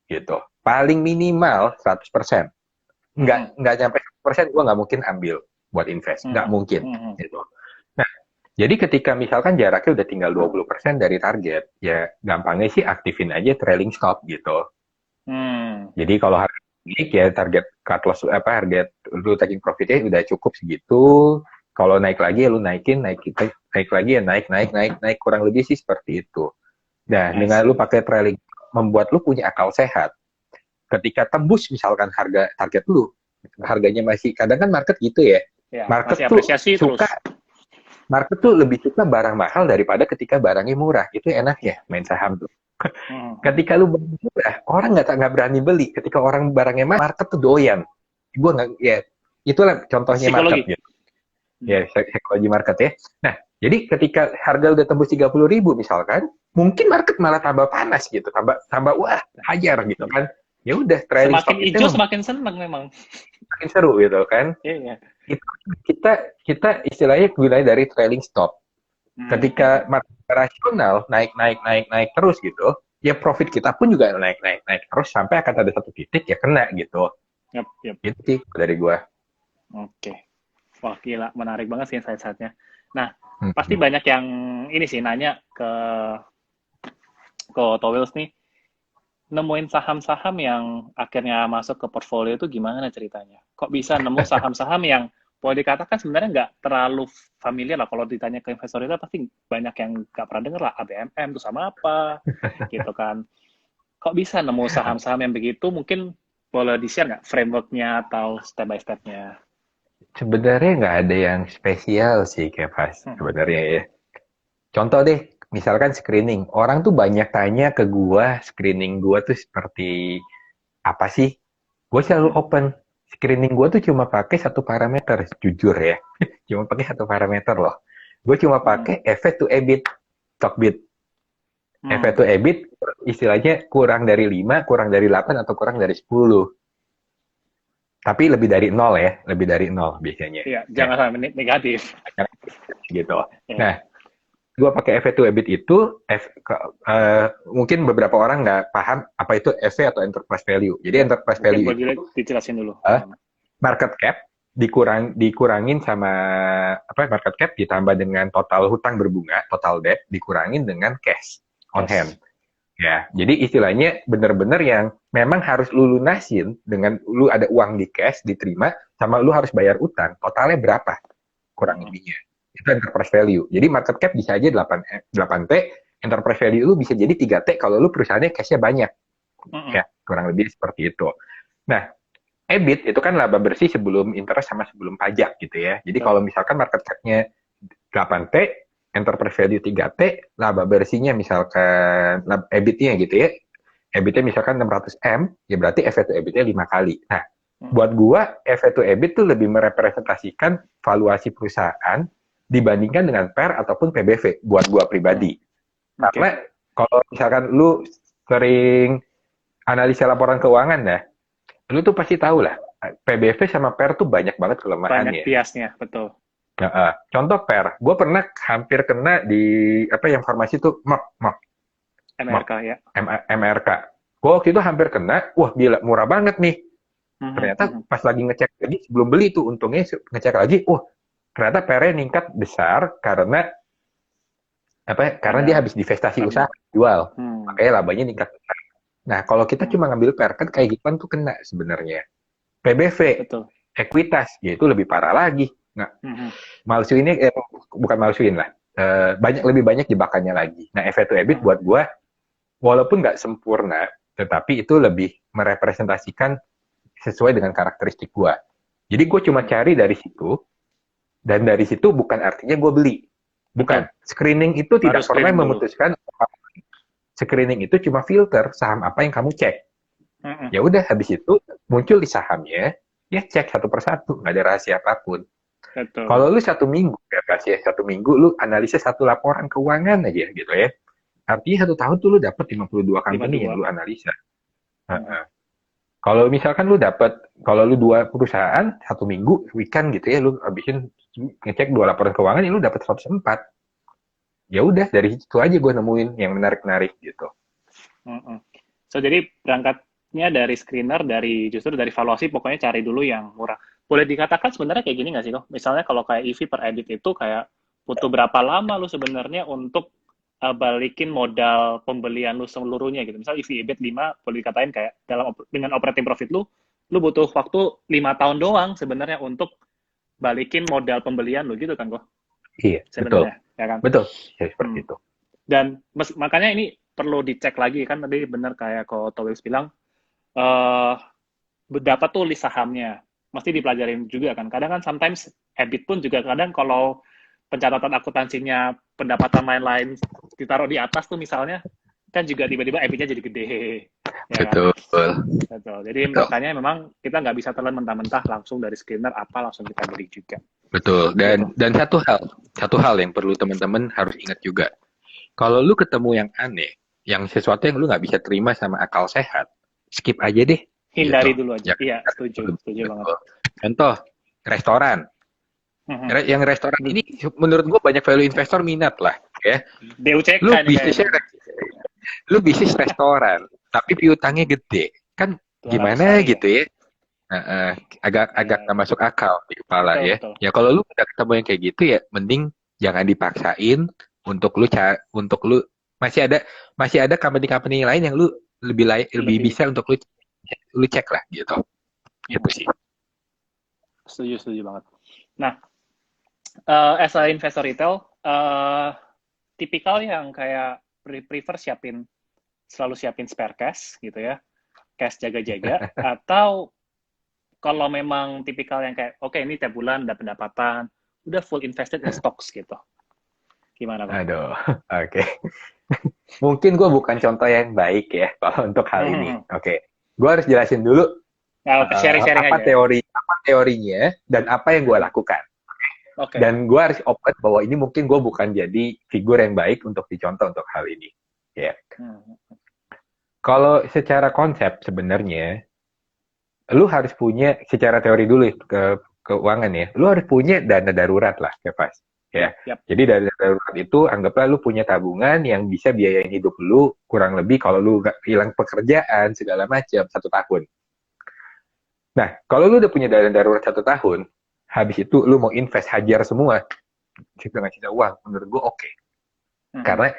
gitu. Paling minimal 100%. Mm-mm. Nggak nyampe 100%, gue nggak mungkin ambil buat invest. Nggak Mm-mm. mungkin Mm-mm. gitu. Nah, jadi ketika misalkan jaraknya udah tinggal 20% dari target, ya gampangnya sih aktifin aja trailing stop gitu. Hmm. Jadi kalau harga naik ya target cut loss apa harga lu taking profitnya udah cukup segitu. Kalau naik lagi ya lu naikin, naik lagi ya naik kurang lebih sih seperti itu. Nah, I dengan lu see. pakai trailing membuat lu punya akal sehat. Ketika tembus misalkan harga target lu, harganya masih kadang kan market gitu ya. Ya, masih Market tuh apresiasi terus. suka market tuh lebih suka barang mahal daripada ketika barangnya murah. Itu enak ya main saham tuh. Mm-mm. Ketika lu beli murah, orang nggak berani beli. Ketika orang barangnya mahal, market tuh doyan. Gue nggak ya itulah contohnya market Psikologi. gitu. Hmm. Ya psikologi market ya. Nah, jadi ketika harga udah tembus 30.000 misalkan, mungkin market malah tambah panas gitu, tambah tambah wah hajar gitu kan. Ya udah trailing Semakin stop itu hijau emang semakin senang memang. makin seru gitu kan. Iya, iya. Itu kita kita istilahnya gunanya dari trailing stop. Ketika Hmm. market rasional naik terus gitu, ya profit kita pun juga naik terus sampai akan ada satu titik ya kena gitu. Yap, yap. Itu sih dari gua. Oke. Wah, gila. Menarik banget sih insight-insightnya. Nah, pasti Hmm. banyak yang ini sih nanya ke Towils nih, nemuin saham-saham yang akhirnya masuk ke portfolio itu gimana ceritanya? Kok bisa nemu saham-saham yang boleh dikatakan sebenarnya nggak terlalu familiar lah, kalau ditanya ke investor itu pasti banyak yang nggak pernah denger lah, ABMM itu sama apa, gitu kan. Kok bisa nemu saham-saham yang begitu? Mungkin boleh di-share nggak framework-nya atau step by step-nya? Sebenarnya nggak ada yang spesial sih Kevas Mhm. sebenarnya ya. Contoh deh, misalkan screening. Orang tuh banyak tanya ke gua, screening gua tuh seperti apa sih? Gue selalu Mhm. open. Screening gue tuh cuma pakai satu parameter, jujur ya. Cuma pakai satu parameter loh. Gue cuma Mhm. pakai EV to EBIT, stock bid. EV Hmm. to EBIT istilahnya kurang dari 5, kurang dari 8, atau kurang dari 10. Tapi lebih dari nol ya, lebih dari nol biasanya. Iya, Ya, jangan sampai negatif. gitu. Ya. Nah, gue pakai EV to EBIT itu, mungkin beberapa orang nggak paham apa itu EV atau enterprise value. Jadi Ya, enterprise mungkin value itu boleh dijelasin dulu. market cap dikurangin sama apa market cap ditambah dengan total hutang berbunga, total debt dikurangin dengan cash on Cash. hand. Ya, jadi istilahnya benar-benar yang memang harus lu lunasin dengan lu ada uang di cash diterima sama lu harus bayar utang, totalnya berapa kurang Mhm. lebihnya. Itu enterprise value. Jadi market cap bisa aja 8T, enterprise value lu bisa jadi 3T kalau lu perusahaannya cashnya banyak. Mhm. Ya, kurang lebih seperti itu. Nah, EBIT itu kan laba bersih sebelum interest sama sebelum pajak gitu ya. Jadi Yap. kalau misalkan market cap-nya 8T, enterprise value 3T, laba bersihnya misalkan EBIT-nya gitu ya. EBIT-nya misalkan 600M, ya berarti EV to EBIT-nya 5 kali. Nah, Mhm. buat gua EV to EBIT tuh lebih merepresentasikan valuasi perusahaan dibandingkan dengan PER ataupun PBV buat gua Mhm. pribadi. Oke. Karena kalau misalkan lu sering analisa laporan keuangan dah, lu tuh pasti tahu lah PBV sama PER tuh banyak banget Banyak kelemahannya. biasnya, betul. Contoh per, gue pernah hampir kena di apa yang farmasi tuh MAP, MRK ya. MRK. Gue waktu itu hampir kena, wah gila murah banget nih. Mhm, Ternyata mhm. pas lagi ngecek lagi sebelum beli tuh untungnya ngecek lagi, wah ternyata PR-nya meningkat besar karena apa? Karena dia Ada habis divestasi usaha perda. jual, Hmm, makanya labanya meningkat. Nah kalau kita hmm, cuma ngambil PR kan kayak gitu tuh kena sebenarnya. PBV, betul. ekuitas, ya itu lebih parah lagi. Nah, Mhm, malsuinnya bukan malsuin lah. Lebih banyak jebakannya lagi. Nah, EV to EBIT mhm, buat gue walaupun nggak sempurna, tetapi itu lebih merepresentasikan sesuai dengan karakteristik gue. Jadi gue cuma mhm. cari dari situ, dan dari situ bukan artinya gue beli. Bukan. Betul. Screening itu Harus tidak pernah screening dulu. memutuskan. Screening itu cuma filter saham apa yang kamu cek. Mhm, Ya udah, habis itu muncul di sahamnya, ya cek satu persatu, nggak ada rahasia apapun. Kalau betul. lu 1 minggu, ya pasti ya 1 minggu lu analisis satu laporan keuangan aja gitu ya. Artinya 1 tahun tuh lu dapat 52 company yang 52. lu analisa. Mhm, Kalau misalkan lu dapat, kalau lu 2 perusahaan 1 minggu weekend gitu ya, lu habisin ngecek 2 laporan keuangan, ya lu dapat 104. Ya udah dari situ aja gue nemuin yang menarik-menarik gitu. mhm. So, jadi berangkatnya dari screener, justru dari valuasi, pokoknya cari dulu yang murah. Boleh dikatakan sebenarnya kayak gini nggak sih kok? Misalnya kalau kayak EV per EBIT itu kayak butuh berapa lama lu sebenarnya untuk balikin modal pembelian lu seluruhnya gitu. Misal EV EBIT 5, boleh dikatain kayak dengan operating profit lu butuh waktu 5 tahun doang sebenarnya untuk balikin modal pembelian lu gitu kan kok Iya, betul. sebenarnya, ya kan? Betul. Ya, seperti Hmm. itu. Dan makanya ini perlu dicek lagi kan tadi benar kayak kok Towils bilang eh dapat tuh list sahamnya. Mesti dipelajarin juga kan. Kadang kan sometimes EBIT pun juga kadang kalau pencatatan akuntansinya pendapatan lain-lain ditaruh di atas tuh misalnya kan juga tiba-tiba EBIT-nya jadi gede ya kan. Betul. Betul. Jadi Betul. makanya memang kita nggak bisa telan mentah-mentah langsung dari screener apa langsung kita beli juga Betul. gitu. Dan satu hal yang perlu teman-teman harus ingat juga. Kalau lu ketemu yang aneh, yang sesuatu yang lu nggak bisa terima sama akal sehat, skip aja deh, gitu. Hindari dulu aja. Jangan Iya, setuju, setuju banget. betul. Contoh, restoran. Mhm. Yang restoran ini menurut gua banyak value investor minat lah, ya. DUCK Lu nih kayaknya bisnisnya, nih. lu bisnis restoran, tapi piutangnya gede, kan 200 gimana hari ya. gitu ya? Heeh, agak agak Iya, nggak masuk akal di kepala betul ya. betul. Ya kalau lu udah ketemu yang kayak gitu ya, mending jangan dipaksain untuk lu masih ada company-company lain yang lu lebih Lebih. bisa untuk lu cek lah gitu. Gitu Mhm. sih. Setuju, setuju banget. Nah, as a investor retail, tipikal yang kayak prefer selalu siapin spare cash gitu ya, cash jaga-jaga, atau kalau memang tipikal yang kayak, oke ini tiap bulan ada pendapatan, udah full invested in stocks gitu. Gimana kok? Aduh, oke. Mungkin gue bukan contoh yang baik ya kalau untuk hal ini. Oke, gue harus jelasin dulu Nah, sharing-sharing aja ya. apa teorinya dan apa yang gue lakukan. Oke. Dan gue harus open bahwa ini mungkin gue bukan jadi figur yang baik untuk dicontoh untuk hal ini. Ya, kalau secara konsep sebenarnya, lu harus punya secara teori dulu ke keuangan ya. Lu harus punya dana darurat lah, Kevas. Ya. Yap, yap. Jadi dana darurat itu anggaplah lu punya tabungan yang bisa biayain hidup lu kurang lebih kalau lu gak hilang pekerjaan segala macam 1 tahun. Nah, kalau lu udah punya dana darurat 1 tahun, habis itu lu mau invest hajar semua, kita nggak sisa uang, menurut gua oke. Karena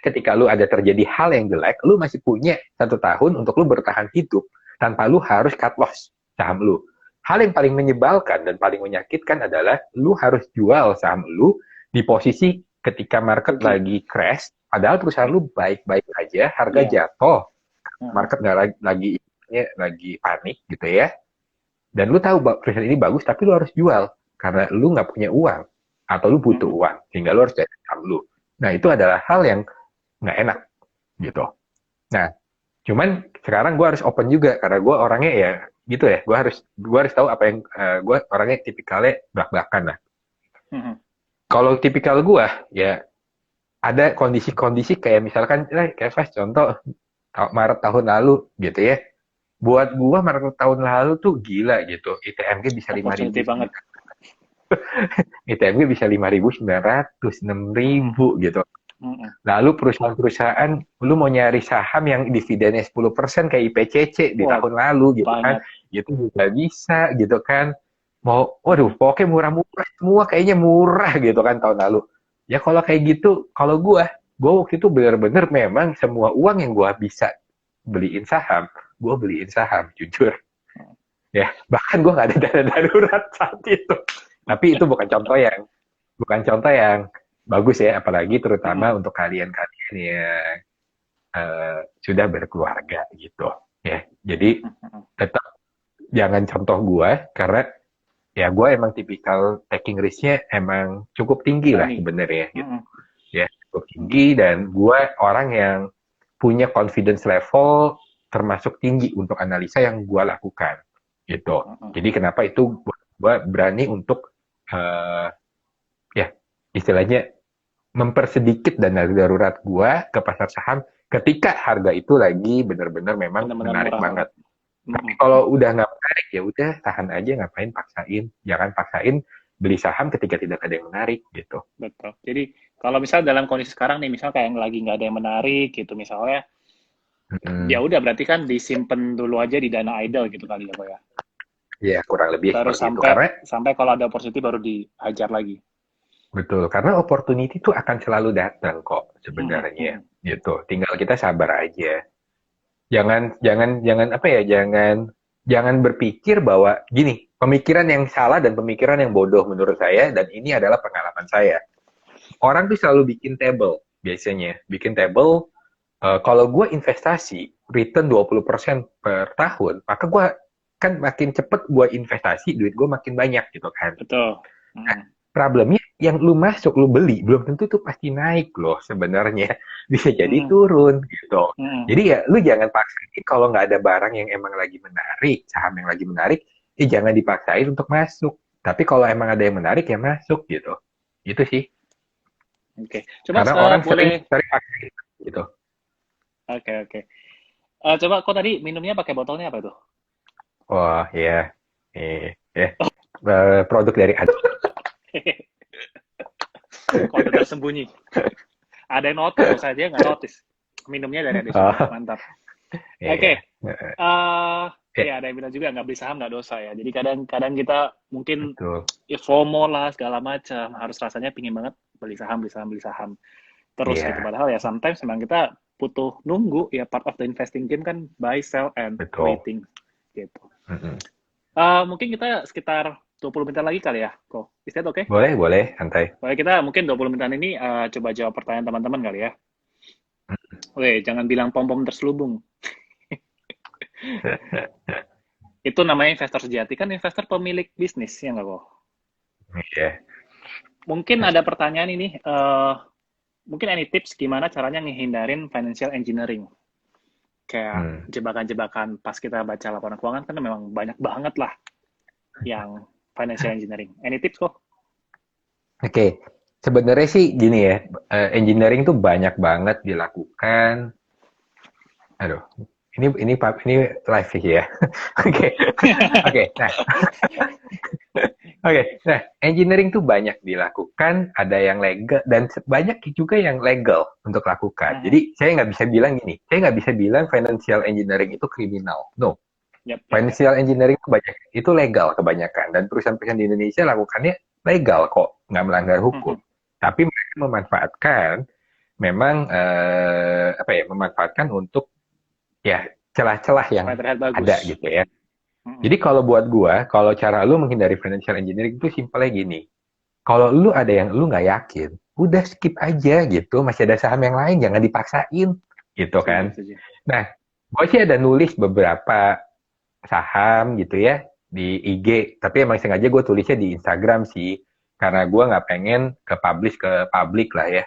ketika lu ada terjadi hal yang jelek, lu masih punya 1 tahun untuk lu bertahan hidup tanpa lu harus cut loss saham lu. Hal yang paling menyebalkan dan paling menyakitkan adalah lu harus jual saham lu di posisi ketika market Rugi. lagi crash, padahal perusahaan lu baik-baik aja, harga Iya. jatuh, market nggak lagi panik gitu ya. Dan lu tahu perusahaan ini bagus, tapi lu harus jual karena lu nggak punya uang atau lu butuh uang, sehingga lu harus jual saham lu. Nah itu adalah hal yang nggak enak gitu. Nah, cuman sekarang gue harus open juga karena gue orangnya ya gitu ya. Gue harus tahu apa yang gue orangnya tipikalnya belak-belakan lah. Kalau tipikal gue ya ada kondisi-kondisi kayak misalkan kayak Fas contoh Maret tahun lalu gitu ya. Buat gue Maret tahun lalu tuh gila gitu. ITMG bisa 5.000. Opportunity banget. ITM gue bisa 5.900, 6.000 gitu. Mm-mm. Lalu perusahaan-perusahaan, lu mau nyari saham yang dividennya 10% kayak IPCC di Wah, tahun lalu gitu kan, banyak. itu juga bisa gitu kan. Mau, waduh, Mm-mm. pokoknya murah-murah semua kayaknya murah gitu kan tahun lalu. Ya kalau kayak gitu, kalau gua waktu itu bener-bener memang semua uang yang gua bisa beliin saham, gua beliin saham, jujur. Ya, bahkan gua nggak ada dana darurat saat itu. Tapi itu bukan contoh yang bagus ya, apalagi terutama Mm-mm. untuk kalian-kalian yang sudah berkeluarga gitu ya. Jadi Mm-mm. tetap jangan contoh gue karena ya gue emang tipikal taking risk-nya emang cukup tinggi lah Berani. sebenarnya gitu Mm-mm. ya, cukup Mm-mm. gue dan gue orang yang punya confidence level termasuk tinggi untuk analisa yang gue lakukan gitu. Mm-mm. Jadi kenapa itu gue berani untuk uh, ya istilahnya mempersedikit dana darurat gua ke pasar saham ketika harga itu lagi benar-benar memang Benar-benar menarik murah banget. banget. Tapi Mm-mm. kalau udah nggak menarik ya udah tahan aja, ngapain paksain? Jangan paksain beli saham ketika tidak ada yang menarik gitu. Betul. Jadi kalau misal dalam kondisi sekarang nih, misal kayak yang lagi nggak ada yang menarik gitu, misalnya, ya Hmm, udah berarti kan disimpan dulu aja di dana idle gitu kali ya, Pak ya. ya kurang lebih Baru seperti itu. sampai Karena sampai kalau ada opportunity baru dihajar lagi. betul, karena opportunity itu akan selalu datang kok Mm-mm. sebenarnya Mm-mm. gitu. Tinggal kita sabar aja. Jangan jangan jangan apa ya, jangan berpikir bahwa gini, pemikiran yang salah dan pemikiran yang bodoh menurut saya, dan ini adalah pengalaman saya. Orang tuh selalu bikin table, biasanya bikin table, kalau gue investasi return 20% per tahun, maka gue kan makin cepet gue investasi, duit gue makin banyak gitu kan. Betul. Mm-mm. Problemnya yang lu masuk, lu beli, belum tentu tuh pasti naik loh sebenarnya. Bisa jadi Mm-mm. turun gitu. Mm-mm. Jadi ya lu jangan paksain kalau nggak ada barang yang emang lagi menarik, saham yang lagi menarik, jangan dipaksain untuk masuk. Tapi kalau emang ada yang menarik ya masuk gitu. Itu sih. Oke. Coba Karena orang sering boleh. sering paksain gitu. Oke, oke. Coba kok tadi minumnya pakai botolnya apa tuh? Wah ya, ya. Produk dari Ad. Kode tersembunyi. Ada yang notice loh, saya dia nggak notice. Minumnya dari additional. Oh, Mantap. Oke. iya. Ya ada yang bilang juga nggak beli saham nggak dosa ya. Jadi kadang-kadang kita mungkin Betul. ya FOMO lah segala macam. Harus rasanya pingin banget beli saham, beli saham, beli saham. Terus gitu. Iya, Padahal ya sometimes memang kita butuh nunggu. Ya part of the investing game kan buy, sell, and betul. waiting. Gitu. Mm-mm. Mungkin kita sekitar 20 menit lagi kali ya, kok. Is that okay? Boleh, boleh, santai. Boleh kita mungkin 20 menit ini coba jawab pertanyaan teman-teman kali ya. Weh, jangan bilang pom-pom terselubung. Itu namanya investor sejati. Kan investor pemilik bisnis, ya nggak kok? Iya. Mungkin ada pertanyaan ini. Mungkin any tips gimana caranya ngehindarin financial engineering? Kayak Hmm. jebakan-jebakan pas kita baca laporan keuangan kan memang banyak banget lah yang financial engineering. Any tips kok? Oke, sebenarnya sih gini ya, engineering tuh banyak banget dilakukan. Aduh, ini live sih ya. Oke, oke. Nah, oke. Nah, engineering tuh banyak dilakukan, ada yang legal dan banyak juga yang legal untuk lakukan. Mhm. Jadi saya nggak bisa bilang gini, saya nggak bisa bilang financial engineering itu kriminal. No, Yap, yap, yap. financial engineering itu banyak, itu legal kebanyakan, dan perusahaan-perusahaan di Indonesia lakukannya legal kok, nggak melanggar hukum. Mhm. Tapi mereka memanfaatkan, memang apa ya, memanfaatkan untuk ya celah-celah yang Supaya terlihat ada bagus. gitu ya. Mhm. Jadi kalau buat gua, kalau cara lu menghindari financial engineering itu simpelnya gini. Kalau lu ada yang lu nggak yakin, udah skip aja gitu. Masih ada saham yang lain, jangan dipaksain gitu Setuju, kan. setuju. Nah, gue sih ada nulis beberapa saham gitu ya di IG, tapi emang sengaja gue tulisnya di Instagram sih, karena gue nggak pengen ke publish ke publik lah ya.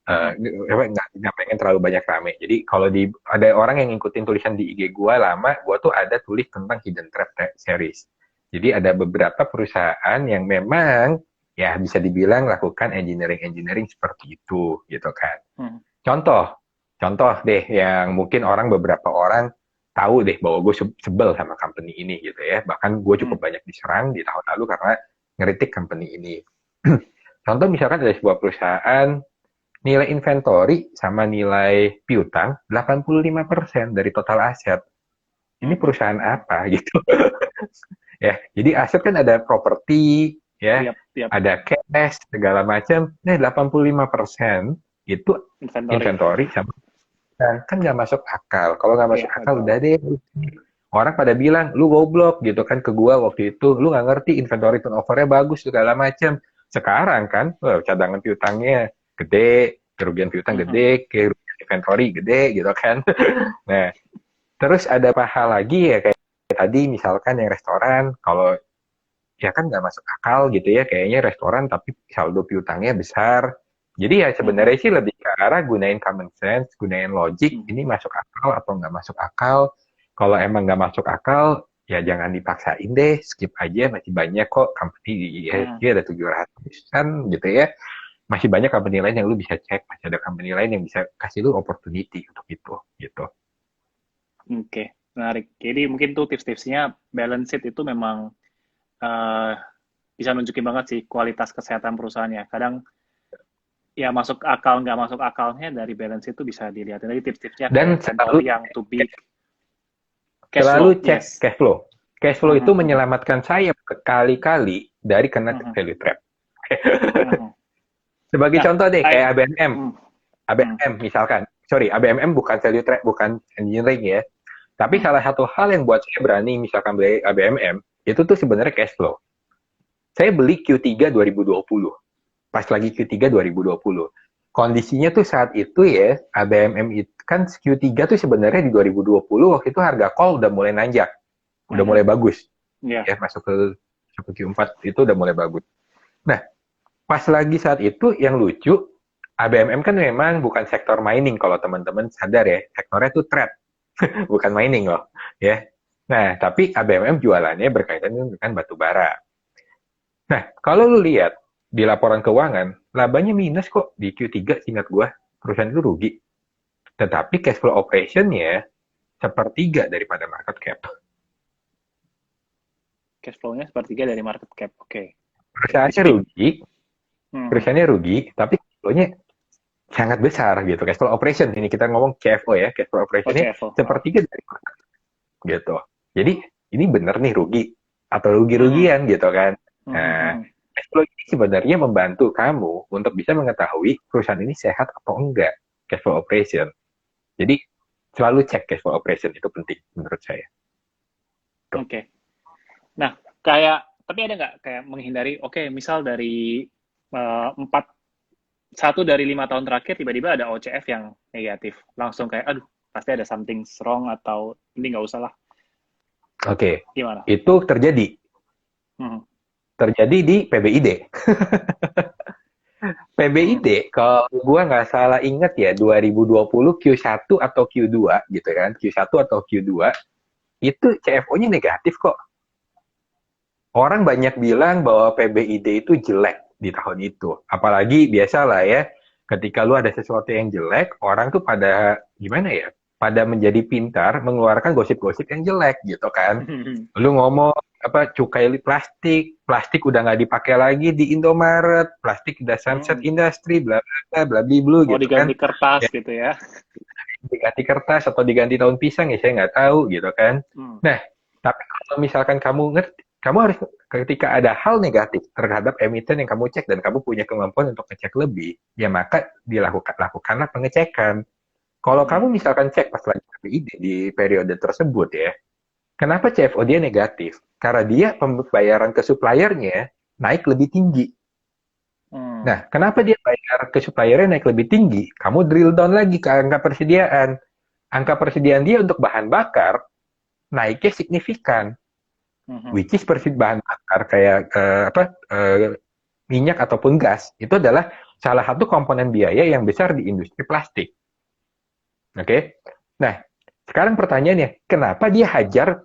Mhm. Nggak pengen terlalu banyak rame. Jadi kalau ada orang yang ngikutin tulisan di IG gue lama, gue tuh ada tulis tentang hidden trap series. Jadi ada beberapa perusahaan yang memang ya bisa dibilang lakukan engineering seperti itu gitu kan. Mhm. Contoh, contoh deh yang mungkin beberapa orang tahu deh bahwa gue sebel sama company ini gitu ya. Bahkan gue cukup Mhm. banyak diserang di tahun lalu karena ngeritik company ini. Contoh misalkan ada sebuah perusahaan, nilai inventory sama nilai piutang 85% dari total aset. Ini perusahaan apa gitu? Ya, jadi aset kan ada properti, ya, Yap, yap. ada cash, segala macam. Nah, 85% itu Inventory. inventory sama kan nggak masuk akal. Kalau nggak masuk Iya, akal, betul. udah deh. Orang pada bilang, lu goblok gitu kan ke gua waktu itu. Lu nggak ngerti inventory turnover-nya bagus, segala macam. Sekarang kan, cadangan piutangnya gede, kerugian piutang Mhm. gede, kerugian inventory gede gitu kan. Nah, terus ada apa hal lagi ya kayak tadi misalkan yang restoran, kalau ya kan nggak masuk akal gitu ya, kayaknya restoran tapi saldo piutangnya besar. Jadi ya Mhm. sebenarnya sih lebih ke arah gunain common sense, gunain logik, Mhm. ini masuk akal atau nggak masuk akal. Kalau emang nggak masuk akal, ya jangan dipaksain deh, skip aja, masih banyak kok company di IHSG Mhm. ada 700-an gitu ya. Masih banyak company lain yang lu bisa cek, masih ada company lain yang bisa kasih lu opportunity untuk itu gitu. Oke, menarik. Jadi mungkin tuh tips-tipsnya balance sheet itu memang eh, bisa nunjukin banget sih kualitas kesehatan perusahaannya. Kadang ya masuk akal nggak masuk akalnya dari balance sheet itu bisa dilihat. Jadi tips-tipsnya kayak Dan inventory yang too big, cash flow, selalu cek yes. cash flow. Cash flow itu Mhm, mhm, menyelamatkan saya berkali-kali dari kena mhm, value trap. mhm. Sebagai Nah, contoh deh, kayak ABMM. hmm, hmm, ABMM misalkan. Sorry, ABMM bukan value trap, bukan engineering ya. Tapi hmm, salah satu hal yang buat saya berani misalkan beli ABMM, itu tuh sebenarnya cash flow. Saya beli Q3 2020. Pas lagi Q3 2020. Kondisinya tuh saat itu ya, ABMM itu kan Q3 tuh sebenarnya di 2020 waktu itu harga call udah mulai nanjak. Udah mulai mhm. bagus. Ya, Ya, masuk ke Q4 itu udah mulai bagus. Nah, pas lagi saat itu yang lucu, ABMM kan memang bukan sektor mining kalau teman-teman sadar ya, sektornya itu trade, bukan mining loh, ya. Nah, tapi ABMM jualannya berkaitan dengan batu bara. Nah, kalau lu lihat di laporan keuangan, labanya minus kok di Q3 seingat gua, perusahaan itu rugi. Tetapi cash flow operation-nya sepertiga daripada market cap. cash flow-nya sepertiga dari market cap. Oke. Perusahaannya Speak. rugi, Mhm. perusahaannya rugi, tapi cash flow-nya sangat besar gitu. Cash flow operation ini kita ngomong CFO ya, cash flow Oh, operation-nya CFO. Oh. sepertiga dari gitu. Jadi ini bener nih rugi atau Mhm, rugi-rugian gitu kan. mhm, Nah, mhm. cash flow ini sebenarnya membantu kamu untuk bisa mengetahui perusahaan ini sehat atau enggak cash flow operation. Jadi selalu cek cash flow operation itu penting menurut saya. Tuh. Oke. Nah, tapi ada nggak kayak menghindari, oke, misal dari 1 dari 5 tahun terakhir tiba-tiba ada OCF yang negatif. Langsung kayak, aduh, pasti ada something wrong atau ini nggak usah lah. Oke, Gimana? itu terjadi Mhm, terjadi di PBID. mhm, PBID, kalau gua nggak salah ingat ya, 2020 Q1 atau Q2 gitu kan, Q1 atau Q2, itu CFO-nya negatif kok. Orang banyak bilang bahwa PBID itu jelek di tahun itu. Apalagi biasalah ya, ketika lu ada sesuatu yang jelek, orang tuh pada gimana ya? Pada menjadi pintar mengeluarkan gosip-gosip yang jelek gitu kan. mhm. Lu ngomong apa cukai plastik, plastik udah nggak dipakai lagi di Indomaret, plastik udah sunset Mhm. industry, bla bla bla bla blue Oh, gitu kan. diganti kertas Ya, gitu ya. diganti kertas atau diganti daun pisang ya saya nggak tahu gitu kan. Hmm. Nah, tapi kalau misalkan kamu ngerti, kamu harus ketika ada hal negatif terhadap emiten yang kamu cek dan kamu punya kemampuan untuk ngecek lebih, ya maka lakukanlah pengecekan. Kalau kamu Mhm. misalkan cek pas lagi PID di periode tersebut ya, kenapa CFO dia negatif? Karena dia pembayaran ke suppliernya naik lebih tinggi. Hmm. Nah, kenapa dia bayar ke suppliernya naik lebih tinggi? Kamu drill down lagi ke angka persediaan. Angka persediaan dia untuk bahan bakar naiknya signifikan, Mhm. which is bahan bakar kayak minyak ataupun gas itu adalah salah satu komponen biaya yang besar di industri plastik. Oke, okay? Nah sekarang pertanyaannya, kenapa dia hajar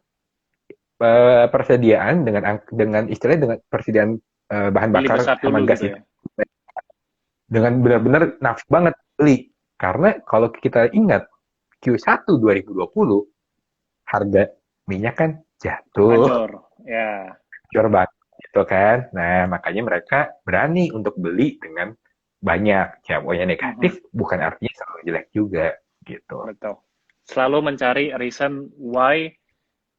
persediaan dengan istilahnya dengan persediaan bahan Beli bakar besar sama dulu gas gitu itu ya. dengan Mhm. benar-benar nafsu banget beli? Karena kalau kita ingat Q1 2020 harga minyak kan jatuh, Ajor. Ya. jor banget. gitu kan. Nah, makanya mereka berani untuk beli dengan banyak. Cowoknya Mhm, negatif bukan artinya selalu jelek juga gitu. betul. Selalu mencari reason why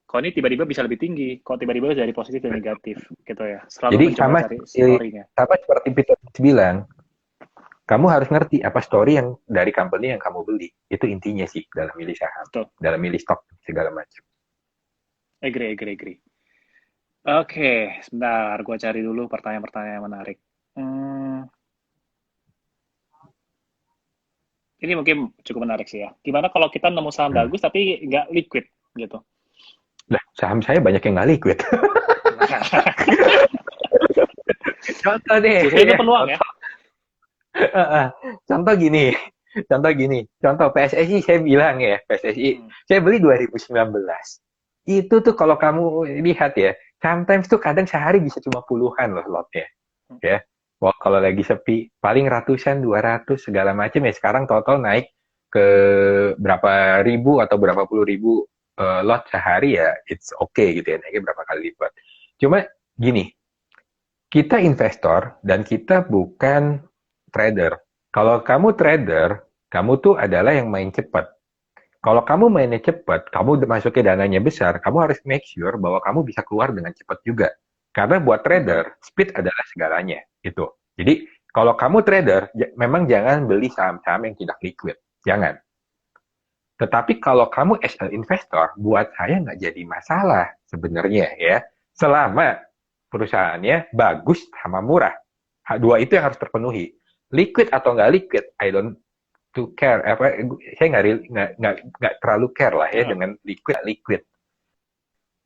kok ini tiba-tiba bisa lebih tinggi, kok tiba-tiba dari positif dan negatif, gitu ya. Selalu Jadi mencoba cari story-nya. sama seperti Peter bilang, kamu harus ngerti apa story yang dari company yang kamu beli. Itu intinya sih dalam milih saham, Betul. dalam milih stok segala macam. Agree, agree, agree. Oke, sebentar. Gue cari dulu pertanyaan-pertanyaan yang menarik. Hmm, ini mungkin cukup menarik sih ya. Gimana kalau kita nemu saham Hmm. bagus tapi nggak liquid gitu? Lah, saham saya banyak yang nggak liquid. Contoh deh, Justru itu ya. peluang ya. Contoh gini, contoh PSSI saya bilang ya, PSSI, Hmm, saya beli 2019. Itu tuh kalau kamu lihat ya, sometimes tuh kadang sehari bisa cuma puluhan loh lotnya, hmm, ya. Wah, kalau lagi sepi, paling ratusan, 200, segala macam ya. Sekarang total naik ke berapa ribu atau berapa puluh ribu lot sehari ya, it's okay gitu ya, naiknya berapa kali lipat. Cuma gini, kita investor dan kita bukan trader. Kalau kamu trader, kamu tuh adalah yang main cepat. Kalau kamu mainnya cepat, kamu masukin dananya besar, kamu harus make sure bahwa kamu bisa keluar dengan cepat juga. Karena buat betul. trader, speed adalah segalanya. Itu. Jadi, kalau kamu trader, memang jangan beli saham-saham yang tidak liquid. Jangan. Tetapi kalau kamu as an investor, buat saya nggak jadi masalah sebenarnya ya. Selama perusahaannya bagus sama murah. Dua itu yang harus terpenuhi. Liquid atau nggak liquid, I don't to care. Saya nggak terlalu care lah ya Ya, dengan liquid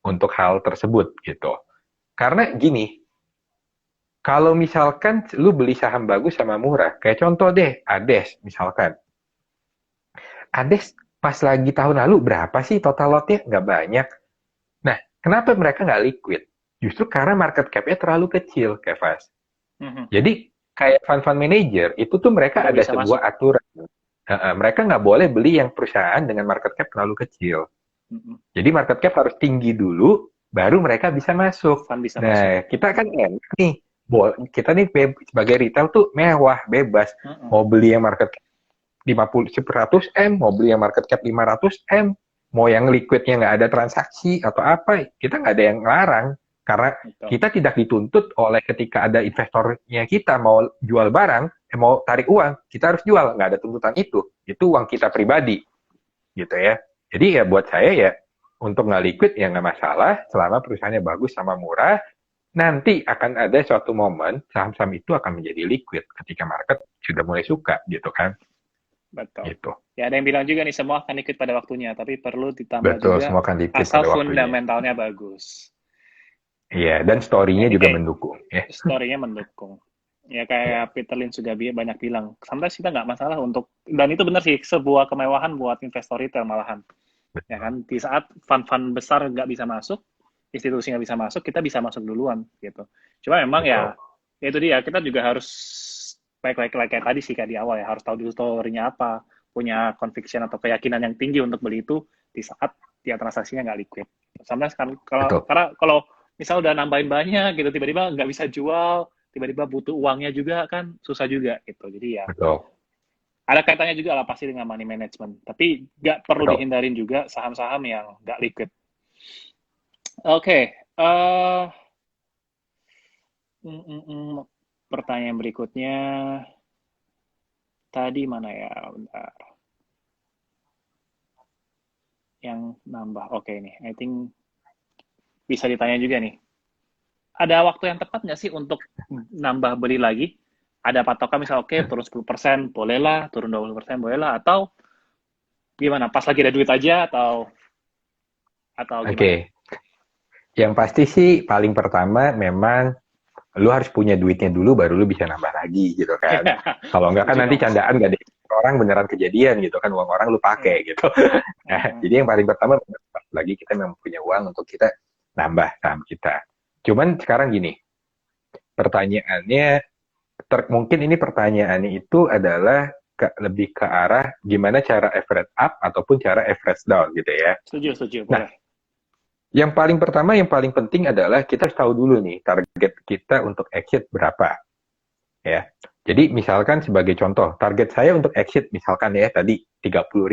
untuk hal tersebut gitu. Karena gini, kalau misalkan lu beli saham bagus sama murah, kayak contoh deh, Ades misalkan. Ades pas lagi tahun lalu berapa sih total lotnya? Nggak banyak. Nah, kenapa mereka nggak liquid? Justru karena market cap-nya terlalu kecil, Kevas. mhm. Jadi, kayak fund-fund manager, itu tuh mereka Nggak ada bisa sebuah masuk. aturan. Mereka nggak boleh beli yang perusahaan dengan market cap terlalu kecil. Mhm. Jadi market cap harus tinggi dulu, baru mereka bisa masuk. Fund bisa masuk. Nah, kita kan enak nih. Kita nih sebagai retail tuh mewah, bebas. Mhm. Mau beli yang market cap 50, 100 M, mau beli yang market cap 500 M, mau yang liquidnya nggak ada transaksi atau apa, kita nggak ada yang ngelarang. Karena Betul. kita tidak dituntut oleh ketika ada investornya kita mau jual barang, mau tarik uang, kita harus jual. Nggak ada tuntutan itu. Itu uang kita pribadi, gitu ya. Jadi ya buat saya ya, untuk nggak liquid ya nggak masalah, selama perusahaannya bagus sama murah, nanti akan ada suatu momen saham-saham itu akan menjadi liquid ketika market sudah mulai suka gitu kan. Betul. Gitu. Ya, ada yang bilang juga nih, semua akan ikut pada waktunya, tapi perlu ditambah Betul, juga semua akan liquid asal pada waktunya. fundamentalnya bagus. Iya, dan Nah, story-nya ini juga kayak mendukung ya. story-nya mendukung. Ya Iya, kayak Peter Lynch juga banyak bilang, sometimes kita nggak masalah untuk, dan itu benar sih, sebuah kemewahan buat investor retail malahan. Ya betul. kan, di saat fund-fund besar nggak bisa masuk, institusi nggak bisa masuk, kita bisa masuk duluan gitu. Cuma memang Betul. ya itu dia, kita juga harus kayak kayak tadi sih, kayak di awal ya, harus tahu dulu story-nya apa, punya conviction atau keyakinan yang tinggi untuk beli itu di saat dia transaksinya nggak liquid. Sometimes kan kalau Betul. karena kalau misal udah nambahin banyak gitu, tiba-tiba nggak bisa jual, tiba-tiba butuh uangnya juga kan susah juga gitu. Jadi ya Betul. ada kaitannya juga lah pasti dengan money management. Tapi nggak perlu Betul. dihindarin juga saham-saham yang nggak liquid. Oke, eh mm, mm, mm. Pertanyaan berikutnya tadi mana ya? Bentar. Yang nambah. Oke nih, I think bisa ditanya juga nih. Ada waktu yang tepat nggak sih untuk nambah beli lagi? Ada patokan misal oke turun 10% bolehlah, turun 20% bolehlah, atau gimana? Pas lagi ada duit aja atau Oke. gimana? Yang pasti sih paling pertama memang lu harus punya duitnya dulu baru lu bisa nambah lagi gitu kan. Kalau enggak kan Setuju nanti dong. candaan gak ada orang beneran kejadian gitu kan, uang orang lu Hmm, pakai gitu. Nah, hmm, jadi yang paling pertama lagi kita memang punya uang untuk kita nambah saham kita. Cuman sekarang gini, pertanyaannya mungkin ini pertanyaannya itu adalah lebih ke arah gimana cara average up ataupun cara average down gitu ya. setuju, setuju, Nah, boleh. Yang paling pertama, yang paling penting adalah kita harus tahu dulu nih target kita untuk exit berapa, ya. Jadi misalkan sebagai contoh, target saya untuk exit misalkan ya tadi 30.000.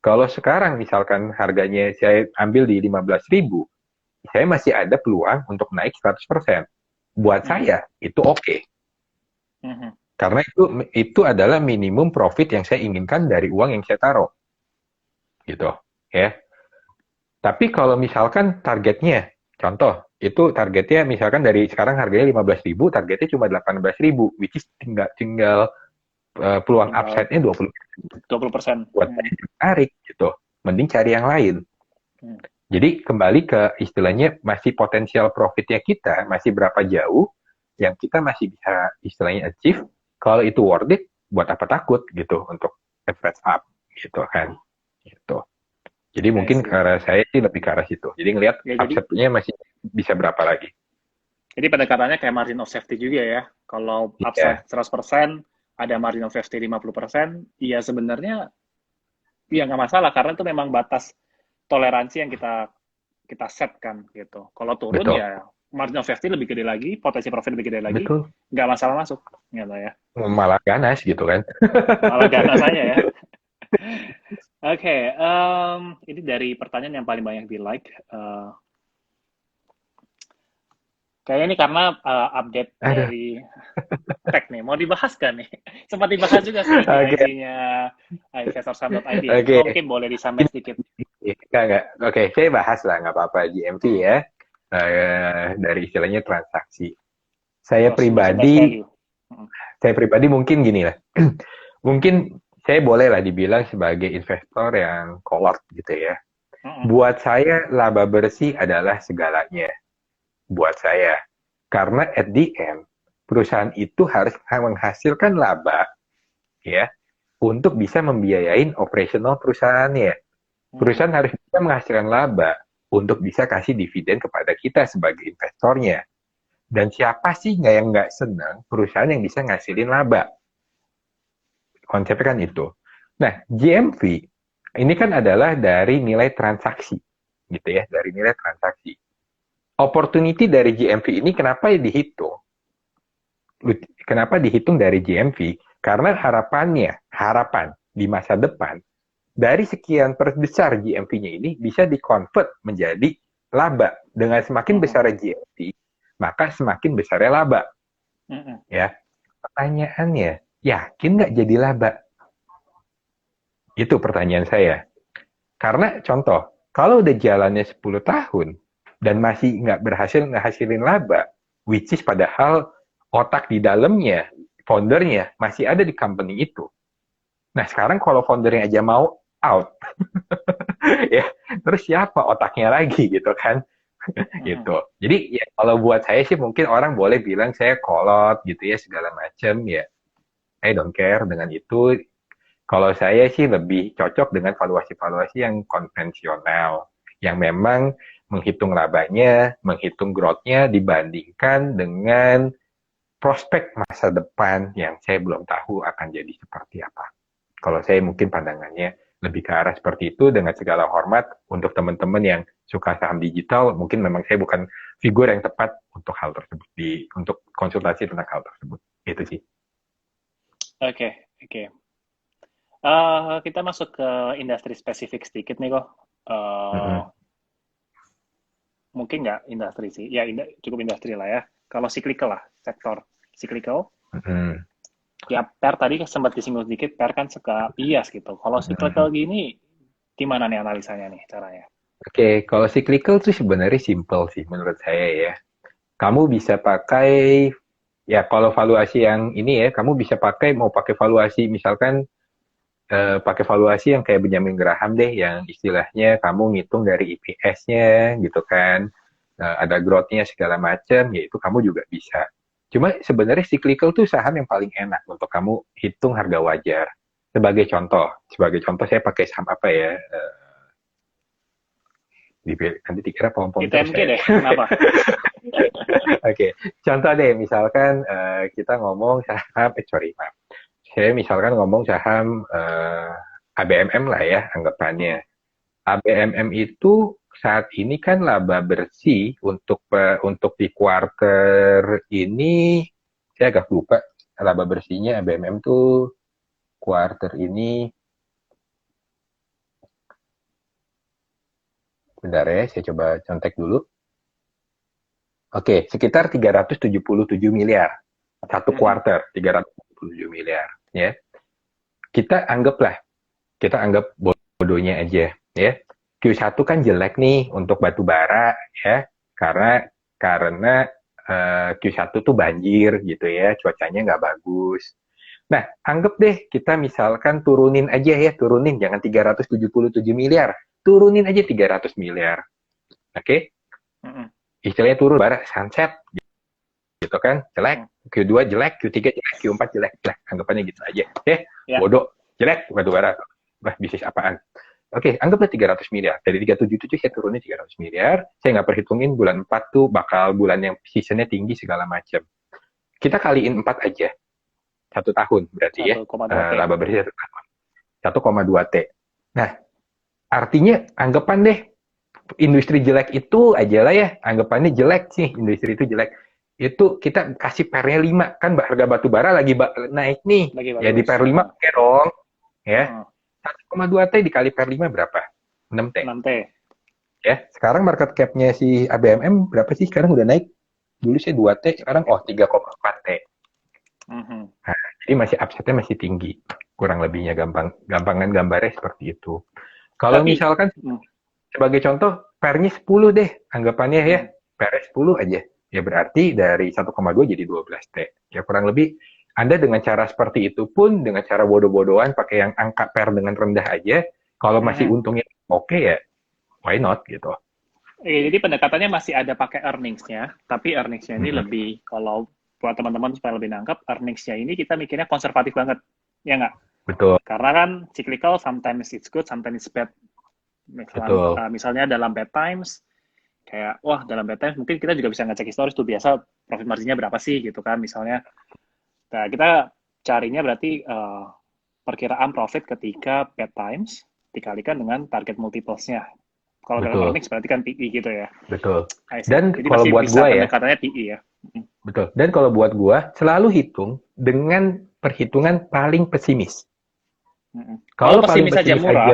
Kalau sekarang misalkan harganya saya ambil di 15.000, saya masih ada peluang untuk naik 100%. Buat saya itu oke. Karena itu adalah minimum profit yang saya inginkan dari uang yang saya taruh. Gitu, ya. Tapi kalau misalkan targetnya, contoh, itu targetnya misalkan dari sekarang harganya 15.000, targetnya cuma 18.000, which is tinggal peluang upside-nya 20%. Buat saya menarik gitu. Mending cari yang lain. Jadi kembali ke istilahnya masih potensial profitnya kita, masih berapa jauh yang kita masih bisa istilahnya achieve. Kalau itu worth it, buat apa takut gitu untuk advance up gitu kan. Gitu. Jadi mungkin ke arah saya sih lebih ke arah situ. Jadi ngelihat upside-nya masih bisa berapa lagi. Jadi pendekatannya kayak margin of safety juga ya. Kalau upside 100%, ada margin of safety 50%, ya sebenarnya ya nggak masalah karena itu memang batas toleransi yang kita set kan gitu. Kalau turun ya margin of safety lebih gede lagi, potensi profit lebih gede lagi, nggak masalah masuk, gitu ya. Malah ganas gitu kan. Malah ganas aja ya. Oke, ini dari pertanyaan yang paling banyak di like. Kayaknya ini karena update dari tech nih. Mau dibahas kan nih? Sempat dibahas juga sih di IG-nya investorsaham.id. Mungkin boleh disampaikan sedikit. Enggak. Oke, saya bahas lah, nggak apa-apa. GMV ya. Dari istilahnya transaksi. Saya pribadi mungkin gini lah. Mungkin saya boleh lah dibilang sebagai investor yang kolot gitu ya. Buat saya laba bersih adalah segalanya. Buat saya. Karena at the end, perusahaan itu harus menghasilkan laba ya untuk bisa membiayain operasional perusahaannya. Perusahaan harus bisa menghasilkan laba untuk bisa kasih dividen kepada kita sebagai investornya. Dan siapa sih yang nggak senang perusahaan yang bisa ngasilin laba? Konsepnya kan itu. Nah, GMV ini kan adalah dari nilai transaksi, gitu ya, dari nilai transaksi. Opportunity dari GMV ini kenapa dihitung? Kenapa dihitung dari GMV? Karena harapan di masa depan, dari sekian besar GMV-nya ini bisa di-convert menjadi laba. Dengan semakin besar GMV, maka semakin besarnya laba. Ya, pertanyaannya, yakin nggak jadi laba? Itu pertanyaan saya. Karena contoh, kalau udah jalannya 10 tahun dan masih nggak berhasil ngehasilin laba, which is padahal otak di dalamnya, foundernya masih ada di company itu. Nah sekarang kalau foundernya aja mau out, ya terus siapa otaknya lagi gitu kan? Gitu. Jadi ya, kalau buat saya sih mungkin orang boleh bilang saya kolot gitu ya segala macam ya. I don't care dengan itu. Kalau saya sih lebih cocok dengan valuasi-valuasi yang konvensional, yang memang menghitung labanya, menghitung growth-nya dibandingkan dengan prospek masa depan yang saya belum tahu akan jadi seperti apa. Kalau saya mungkin pandangannya lebih ke arah seperti itu dengan segala hormat untuk teman-teman yang suka saham digital, mungkin memang saya bukan figur yang tepat untuk hal tersebut, untuk konsultasi tentang hal tersebut. Itu sih. Oke. Kita masuk ke industri spesifik sedikit nih kok. Mungkin nggak industri sih, ya cukup industri lah ya. Kalau cyclical lah, sektor cyclical. Ya Per tadi sempat disinggung sedikit, Per kan suka bias gitu. Kalau cyclical gini, gimana nih analisanya nih caranya? Oke, kalau cyclical tuh sebenarnya simple sih menurut saya ya. Kamu bisa pakai, ya kalau valuasi yang ini ya, kamu bisa mau pakai valuasi misalkan pakai valuasi yang kayak Benjamin Graham deh, yang istilahnya kamu ngitung dari EPS-nya gitu kan, ada growth-nya segala macam, ya itu kamu juga bisa. Cuma sebenarnya cyclical tuh saham yang paling enak untuk kamu hitung harga wajar. Sebagai contoh saya pakai saham apa ya? Nanti dikira pom-pom terus ITMG deh, kenapa? Oke, contoh deh, misalkan kita ngomong saham, maaf. Saya misalkan ngomong saham ABMM lah ya, anggapannya. ABMM itu saat ini kan laba bersih untuk di kuarter ini, saya agak lupa laba bersihnya BMM tuh kuarter ini, bentar ya, saya coba contek dulu. Oke, sekitar 377 miliar. Satu Mhm. kuarter, 377 miliar. Ya. Kita anggap bodohnya aja. Ya. Q1 kan jelek nih untuk batu bara, ya. Karena Q1 tuh banjir gitu ya, cuacanya nggak bagus. Nah, anggap deh kita misalkan turunin aja ya, turunin, jangan 377 miliar. Turunin aja 300 miliar. Oke? Mhm. Istilahnya turun bara sunset gitu kan, jelek, Mhm. Q2 jelek, Q3 jelek, Q4 jelek, jelek, anggapannya gitu aja. Ya. Bodoh, jelek, batu bara. Bah, bisnis apaan? Oke, anggaplah 300 miliar. Dari 377 saya turunin 300 miliar. Saya nggak perhitungin bulan 4 tuh bakal bulan yang seasonnya tinggi segala macam. Kita kaliin 4 aja. 1 tahun berarti ya. 1,2 T. Laba bersih 1 tahun. 1,2 T. Nah, artinya anggapan deh industri jelek itu aja lah ya, anggapannya jelek sih, industri itu jelek. Itu kita kasih pernya 5, kan harga batu bara lagi naik nih. Lagi Ya di bagus. per 5 oke dong, ya. Heeh. 1,2 T dikali per 5 berapa? 6 T. 6 T. Ya, sekarang market cap-nya si ABMM berapa sih? Sekarang udah naik. Dulu sih 2 T, sekarang 3,4 T. Mhm. Nah, jadi masih upside-nya masih tinggi. Kurang lebihnya gampangan gambarnya seperti itu. Kalau Tapi misalkan mhm. sebagai contoh, pernya 10 deh, anggapannya ya. Mhm. Per 10 aja. Ya berarti dari 1,2 jadi 12 T. Ya kurang lebih, Anda dengan cara seperti itu pun, dengan cara bodoh-bodohan, pakai yang angka per dengan rendah aja, kalau masih Mhm. untungnya oke ya, why not gitu. Jadi pendekatannya masih ada pakai earnings-nya, tapi earnings-nya ini Mm-mm. lebih, kalau buat teman-teman supaya lebih nangkep, earnings-nya ini kita mikirnya konservatif banget, ya nggak? Betul, Karena kan cyclical, sometimes it's good, sometimes it's bad. betul, Misalnya dalam bad times, kayak, wah dalam bad times mungkin kita juga bisa ngecek historis tuh, biasa profit marginnya berapa sih gitu kan, misalnya. Nah, kita carinya berarti perkiraan profit ketika bad times dikalikan dengan target multiples-nya. Kalau dalam betul, earnings berarti kan PE gitu ya. betul. I see. Dan Jadi kalau masih buat bisa gua ya, pendekatannya PE ya. Mm. betul. Dan kalau buat gua, selalu hitung dengan perhitungan paling pesimis. Mm. Kalau Kalau paling pesimis saja murah,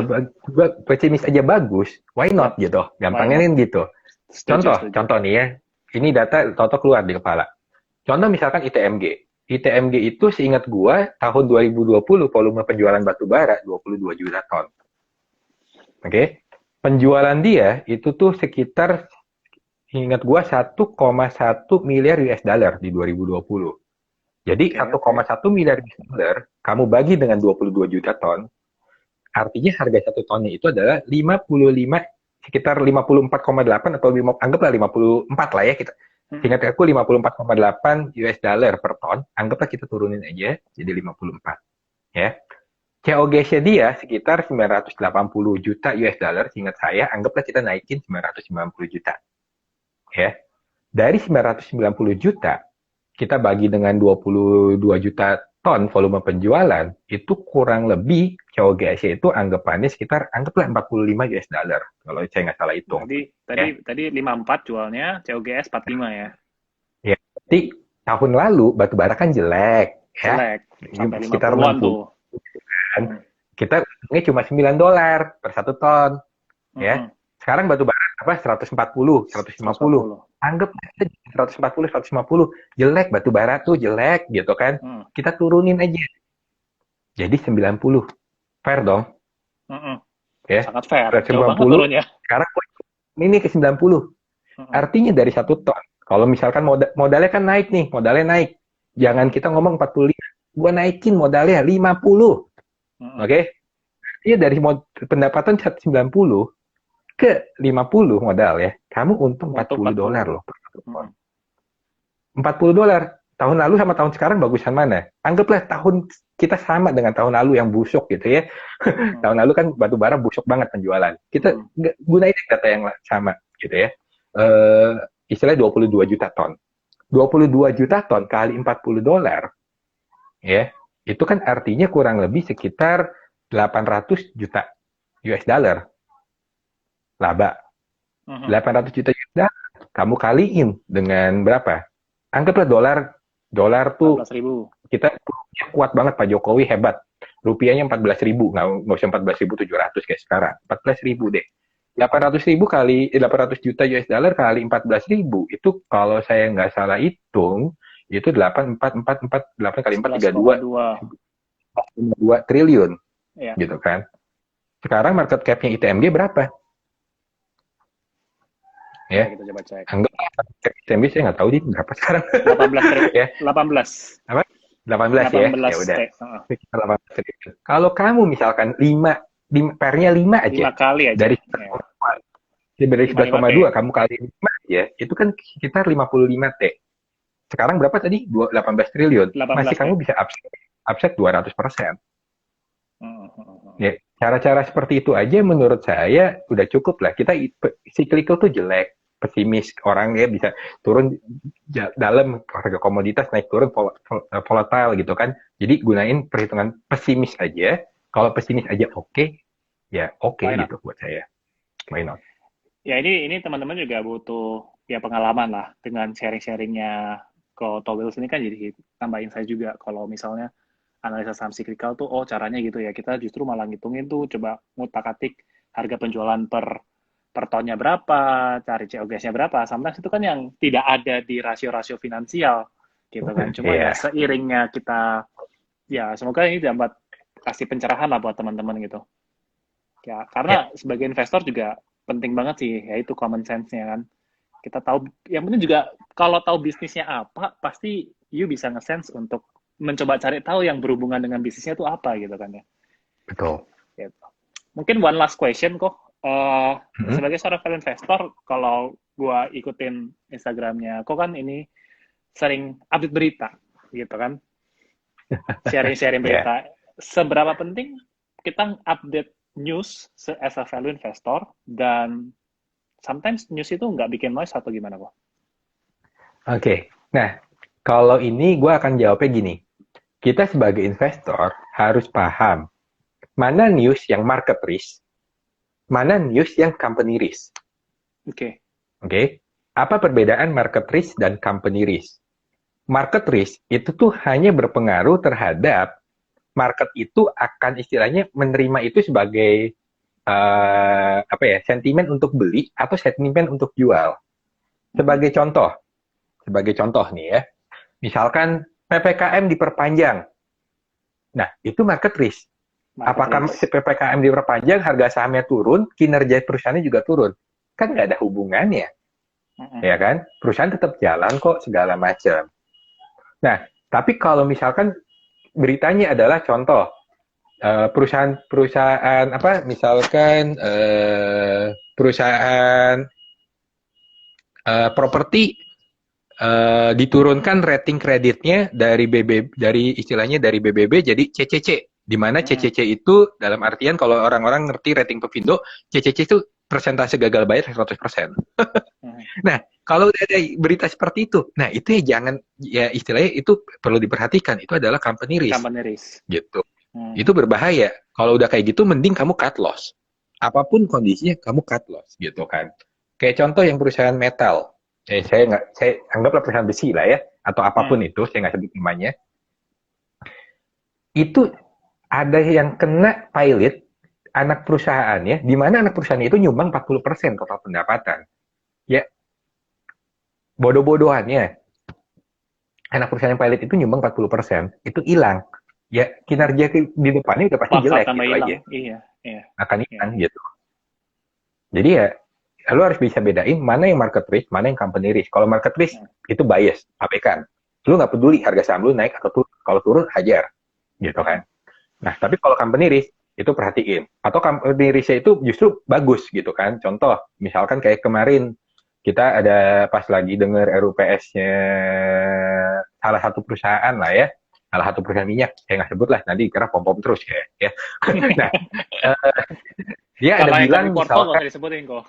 pesimis aja bagus, why not yep, gitu? why Gampangnya not? kan gitu. Setuju, Contoh, setuju. contoh nih ya. Ini data Toto keluar di kepala. Contoh misalkan ITMG. ITMG itu seingat gua tahun 2020 volume penjualan batu bara 22 juta ton. Oke. Penjualan dia itu tuh sekitar ingat gua 1,1 miliar US dollar di 2020. Jadi Oke, oke. 1,1 miliar US dollar kamu bagi dengan 22 juta ton, artinya harga 1 tonnya itu adalah 55, sekitar 54,8 atau anggaplah 54 lah ya kita. Mm-mm. Seingat aku 54,8 US dollar per ton, anggaplah kita turunin aja jadi 54 ya. COGS-nya dia sekitar 980 juta US dollar, seingat saya, anggaplah kita naikin 990 juta ya. Dari 990 juta kita bagi dengan 22 juta ton volume penjualan, itu kurang lebih COGS itu anggapannya sekitar, anggaplah 45 US dollar, kalau saya nggak salah hitung. Tadi tadi Ya, tadi 54 jualnya, COGS 45 ya. ya. Jadi tahun lalu batu bara kan jelek, ya, Jelek sampai sekitar 50-an 60 tuh. kan. Mm. Kita untungnya cuma $9 per 1 ton, ya. Mm-mm. Sekarang batu bara apa 140, 150. 140. Anggap aja 140, 150. Jelek batu bara tuh jelek gitu kan. Mm. Kita turunin aja. Jadi 90. Fair dong, Mm-mm. ya. Sangat fair. Jauh banget 190. turunnya. Sekarang ini ke 90. Mm-mm. Artinya dari 1 ton. Kalau misalkan modalnya kan naik nih, modalnya naik. Jangan Mm-mm. kita ngomong 45. Gua naikin modalnya 50. Mm-mm. Oke? Iya dari pendapatan 90 ke 50 modal ya. Kamu untung Untung 40 40. dolar loh per 1 ton. Mm-mm. 40 dolar. Tahun lalu sama tahun sekarang bagusan mana? Anggaplah tahun kita sama dengan tahun lalu yang busuk gitu ya. Mm-mm. Tahun lalu kan batu bara busuk banget penjualan. Kita Mm-mm. gunain data yang sama gitu ya. Eh, istilahnya 22 juta ton. 22 juta ton kali 40 dolar ya. Itu kan artinya kurang lebih sekitar 800 juta US dollar laba. Mhm. 800 juta US dollar, kamu kaliin dengan berapa? Anggaplah dolar tuh 14.000. kita kuat banget, Pak Jokowi hebat. Rupiahnya 14.000, nggak usah 14.700 kayak sekarang. 14.000 deh. 800.000 kali 800 juta US dollar kali 14.000 itu kalau saya nggak salah hitung itu 8 kali 4 32 11,2. 2 triliun Ya, gitu kan. Sekarang market cap-nya ITMG berapa? coba Ya, kita coba cek. anggap market cap ITMG saya nggak tahu di berapa sekarang 18 ya. 18. Apa? 18 ya. Ya 18 udah. T. Sekitar 18 triliun. Kalau kamu misalkan 5 pernya 5 aja 5 kali aja. dari Ya. dari 55 T. 11,2 kamu kali 5 ya, itu kan sekitar 55 T. Sekarang berapa tadi? 18 triliun. Masih 18 T. kamu bisa upset 200%. Mhm. Ya, cara-cara seperti itu aja menurut saya udah cukup lah. Kita cyclical tuh jelek, pesimis, orang ya bisa turun dalam harga komoditas naik turun volatile gitu kan. Jadi gunain perhitungan pesimis aja. Kalau pesimis aja oke, ya oke Why not? gitu buat saya. Why not? Ya ini teman-teman juga butuh ya pengalaman lah dengan sharing-sharingnya ke Towils ini kan jadi tambahin saya juga kalau misalnya analisa saham cyclical tuh oh caranya gitu ya kita justru malah ngitungin tuh coba ngutak-atik harga penjualan per tonnya berapa, cari COGS-nya berapa. Sometimes itu kan yang tidak ada di rasio-rasio finansial gitu kan. Cuma ya Iya. seiringnya kita ya semoga ini dapat kasih pencerahan lah buat teman-teman gitu. Ya, Ya, karena sebagai investor juga penting banget sih, yaitu common sense-nya kan. Kita tahu, yang penting juga kalau tahu bisnisnya apa, pasti you bisa nge-sense untuk mencoba cari tahu yang berhubungan dengan bisnisnya itu apa gitu kan ya. betul. Gitu. Mungkin one last question kok. Hmm? Sebagai seorang value investor, kalau gua ikutin Instagramnya, kok kan ini sering update berita gitu kan, sharing-sharing Ya. berita. Seberapa penting kita update news as a value investor dan sometimes news itu nggak bikin noise atau gimana kok? Oke. Nah, kalau ini gue akan jawabnya gini. Kita sebagai investor harus paham mana news yang market risk, mana news yang company risk. Oke. Oke? Apa perbedaan market risk dan company risk? Market risk itu tuh hanya berpengaruh terhadap market itu akan istilahnya menerima itu sebagai apa ya, sentimen untuk beli atau sentimen untuk jual. Mhm. Sebagai contoh nih ya, misalkan PPKM diperpanjang. Nah, itu market risk. Market Apakah risk. si PPKM diperpanjang, harga sahamnya turun, kinerja perusahaannya juga turun? Kan nggak ada hubungannya, Mhm. ya kan? Perusahaan tetap jalan kok, segala macam. Nah, tapi kalau misalkan beritanya adalah contoh, perusahaan apa, misalkan perusahaan properti diturunkan rating kreditnya dari istilahnya dari BBB jadi CCC, di mana Mhm. CCC itu dalam artian kalau orang-orang ngerti rating Pevindo, CCC itu persentase gagal bayar 100%. Mhm. Nah, kalau ada berita seperti itu, nah itu ya jangan, ya istilahnya itu perlu diperhatikan, itu adalah company risk Company risk. gitu. Itu Mhm. berbahaya. Kalau udah kayak gitu mending kamu cut loss. Apapun kondisinya kamu cut loss gitu kan. Kayak contoh yang perusahaan metal. Saya anggaplah perusahaan besi lah ya, atau apapun Mhm. itu, saya nggak sebut namanya. Itu ada yang kena pilot anak perusahaannya, di mana anak perusahaannya itu nyumbang 40% total pendapatan. Ya, bodoh-bodohannya. Anak perusahaan yang pilot itu nyumbang 40%, itu hilang. Ya, Mhm. kinerja di depannya udah pasti Manfaat jelek tambah gitu hilang. aja. Iya, iya, Akan iya. hilang gitu. Jadi ya, lu harus bisa bedain mana yang market risk, mana yang company risk. Kalau market risk, Mhm. itu bias, abaikan. Lu nggak peduli Mhm. harga saham lu naik atau turun. Kalau turun, hajar. Gitu Mhm. kan. Nah, tapi kalau company risk, itu perhatiin. Atau company risk itu justru bagus gitu kan. Contoh, misalkan kayak kemarin, kita ada pas lagi denger RUPS-nya salah satu perusahaan lah ya. Salah satu perusahaan minyak. Saya nggak sebut lah, nanti karena pom-pom terus kayak. Ya. Nah, dia ada Karena yang kami bilang portfolio nggak misalkan usah disebutin kok.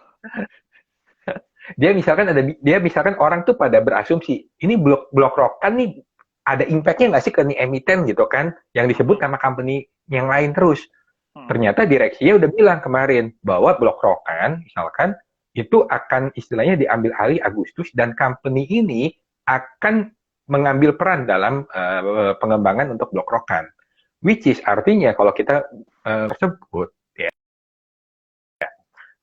dia misalkan orang tuh pada berasumsi ini blok rokan nih ada impactnya nggak sih ke nih emiten gitu kan yang disebut Mhm. sama company yang lain terus Mhm. ternyata direksinya udah bilang kemarin bahwa blok rokan misalkan itu akan istilahnya diambil alih Agustus dan company ini akan mengambil peran dalam pengembangan untuk Blok Rokan. Which is artinya kalau kita tersebut, ya,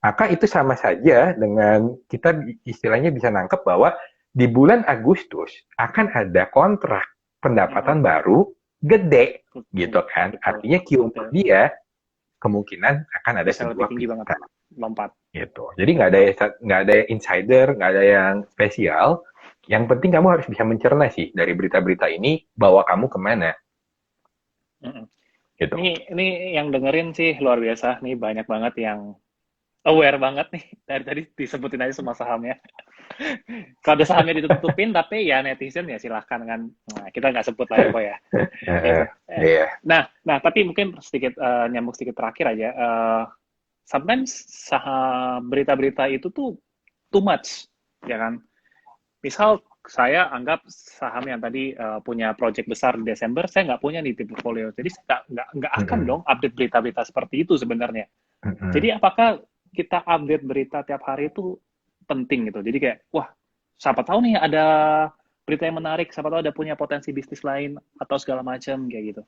maka itu sama saja dengan kita istilahnya bisa nangkep bahwa di bulan Agustus akan ada kontrak pendapatan baru gede, gitu kan. Artinya Q dia kemungkinan akan ada Bisa lebih sebuah tinggi banget berita, lompat. gitu. Jadi nggak ada insider, nggak ada yang spesial. Yang penting kamu harus bisa mencerna sih dari berita-berita ini bawa kamu kemana, Mm-mm. gitu. Ini yang dengerin sih luar biasa nih, banyak banget yang aware banget nih, dari tadi disebutin aja semua sahamnya. Kalau ada sahamnya ditutupin, tapi ya netizen ya silahkan kan. Nah, kita nggak sebut lah ya, kok ya. Gitu. Iya. Nah, tapi mungkin sedikit nyambung sedikit terakhir aja. Sometimes berita-berita itu tuh too much, ya kan? Misal saya anggap saham yang tadi punya project besar di Desember, saya nggak punya nih di portfolio. Jadi saya nggak akan dong update berita-berita seperti itu sebenarnya. Jadi apakah kita update berita tiap hari itu penting gitu? Jadi kayak, wah, siapa tahu nih ada berita yang menarik, siapa tahu ada punya potensi bisnis lain atau segala macam kayak gitu.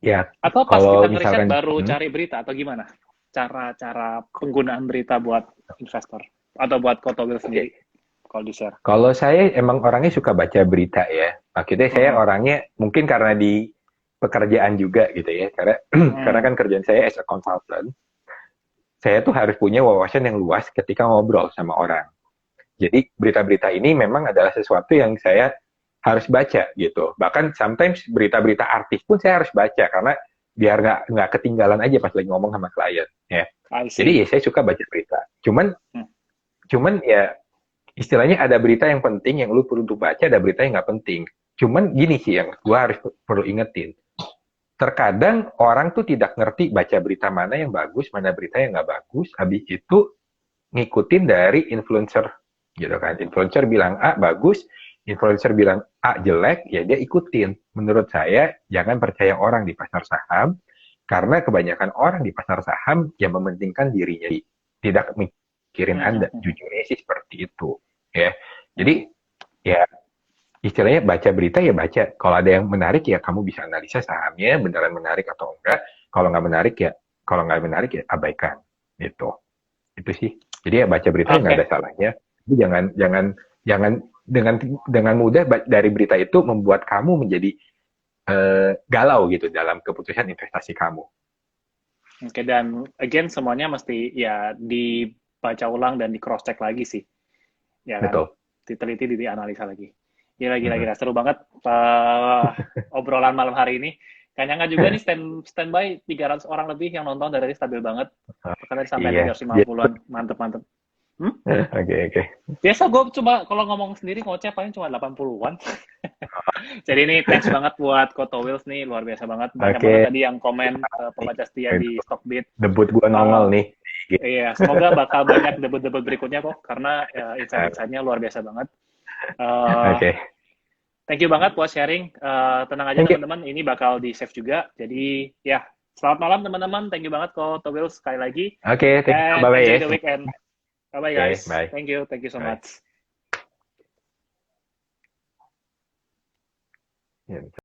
Ya, Atau pas kalau kita ngeriset misalkan baru cari berita atau gimana? Cara penggunaan berita buat investor atau buat Kotowil sendiri kalau di-share. kalau saya emang orangnya suka baca berita ya. Maksudnya saya orangnya mungkin karena di pekerjaan juga gitu ya. Karena kan kerjaan saya as a consultant, saya tuh harus punya wawasan yang luas ketika ngobrol sama orang. Jadi berita-berita ini memang adalah sesuatu yang saya harus baca gitu. Bahkan sometimes berita-berita artis pun saya harus baca karena biar nggak ketinggalan aja pas lagi ngomong sama klien ya. Jadi ya saya suka baca berita. Cuman ya istilahnya ada berita yang penting yang lu perlu untuk baca, ada berita yang nggak penting. Cuman gini sih yang gua harus perlu ingetin. Terkadang orang tuh tidak ngerti baca berita mana yang bagus, mana berita yang nggak bagus. Habis itu ngikutin dari influencer gitu kan. Influencer bilang A bagus, influencer bilang A jelek, ya dia ikutin. Menurut saya jangan percaya orang di pasar saham karena kebanyakan orang di pasar saham yang mementingkan dirinya, tidak mikirin Anda. Jujurnya sih seperti itu ya. Jadi ya istilahnya baca berita ya baca. Kalau ada yang menarik ya kamu bisa analisa sahamnya beneran menarik atau enggak. Kalau nggak menarik ya abaikan gitu. Itu sih. Jadi ya baca berita nggak ada salahnya. Tapi jangan dengan mudah dari berita itu membuat kamu menjadi galau gitu dalam keputusan investasi kamu. Oke, dan again semuanya mesti ya dibaca ulang dan di cross check lagi sih. Ya kan? Betul. Diteliti, dianalisa lagi. Gila, seru banget obrolan malam hari ini. Kayaknya nggak juga nih standby 300 orang lebih yang nonton dari tadi stabil banget. Bahkan sampai 350-an. Mantep. Oke. Biasa gue coba kalau ngomong sendiri ngoceh paling cuma 80-an. Jadi ini thanks banget buat Kotowils nih, luar biasa banget. Banyak banget tadi yang komen pembaca setia di Stockbit. Debut gue nongol nih. Iya, semoga bakal banyak debut-debut berikutnya kok, karena insight-insightnya luar biasa banget. Oke. Thank you banget buat sharing. Tenang aja teman-teman, ini bakal di-save juga. Jadi ya, selamat malam teman-teman. Thank you banget Kotowils sekali lagi. Oke, thank you. Bye-bye Enjoy ya. the weekend. Bye-bye guys. Bye. Thank you so much. Yeah.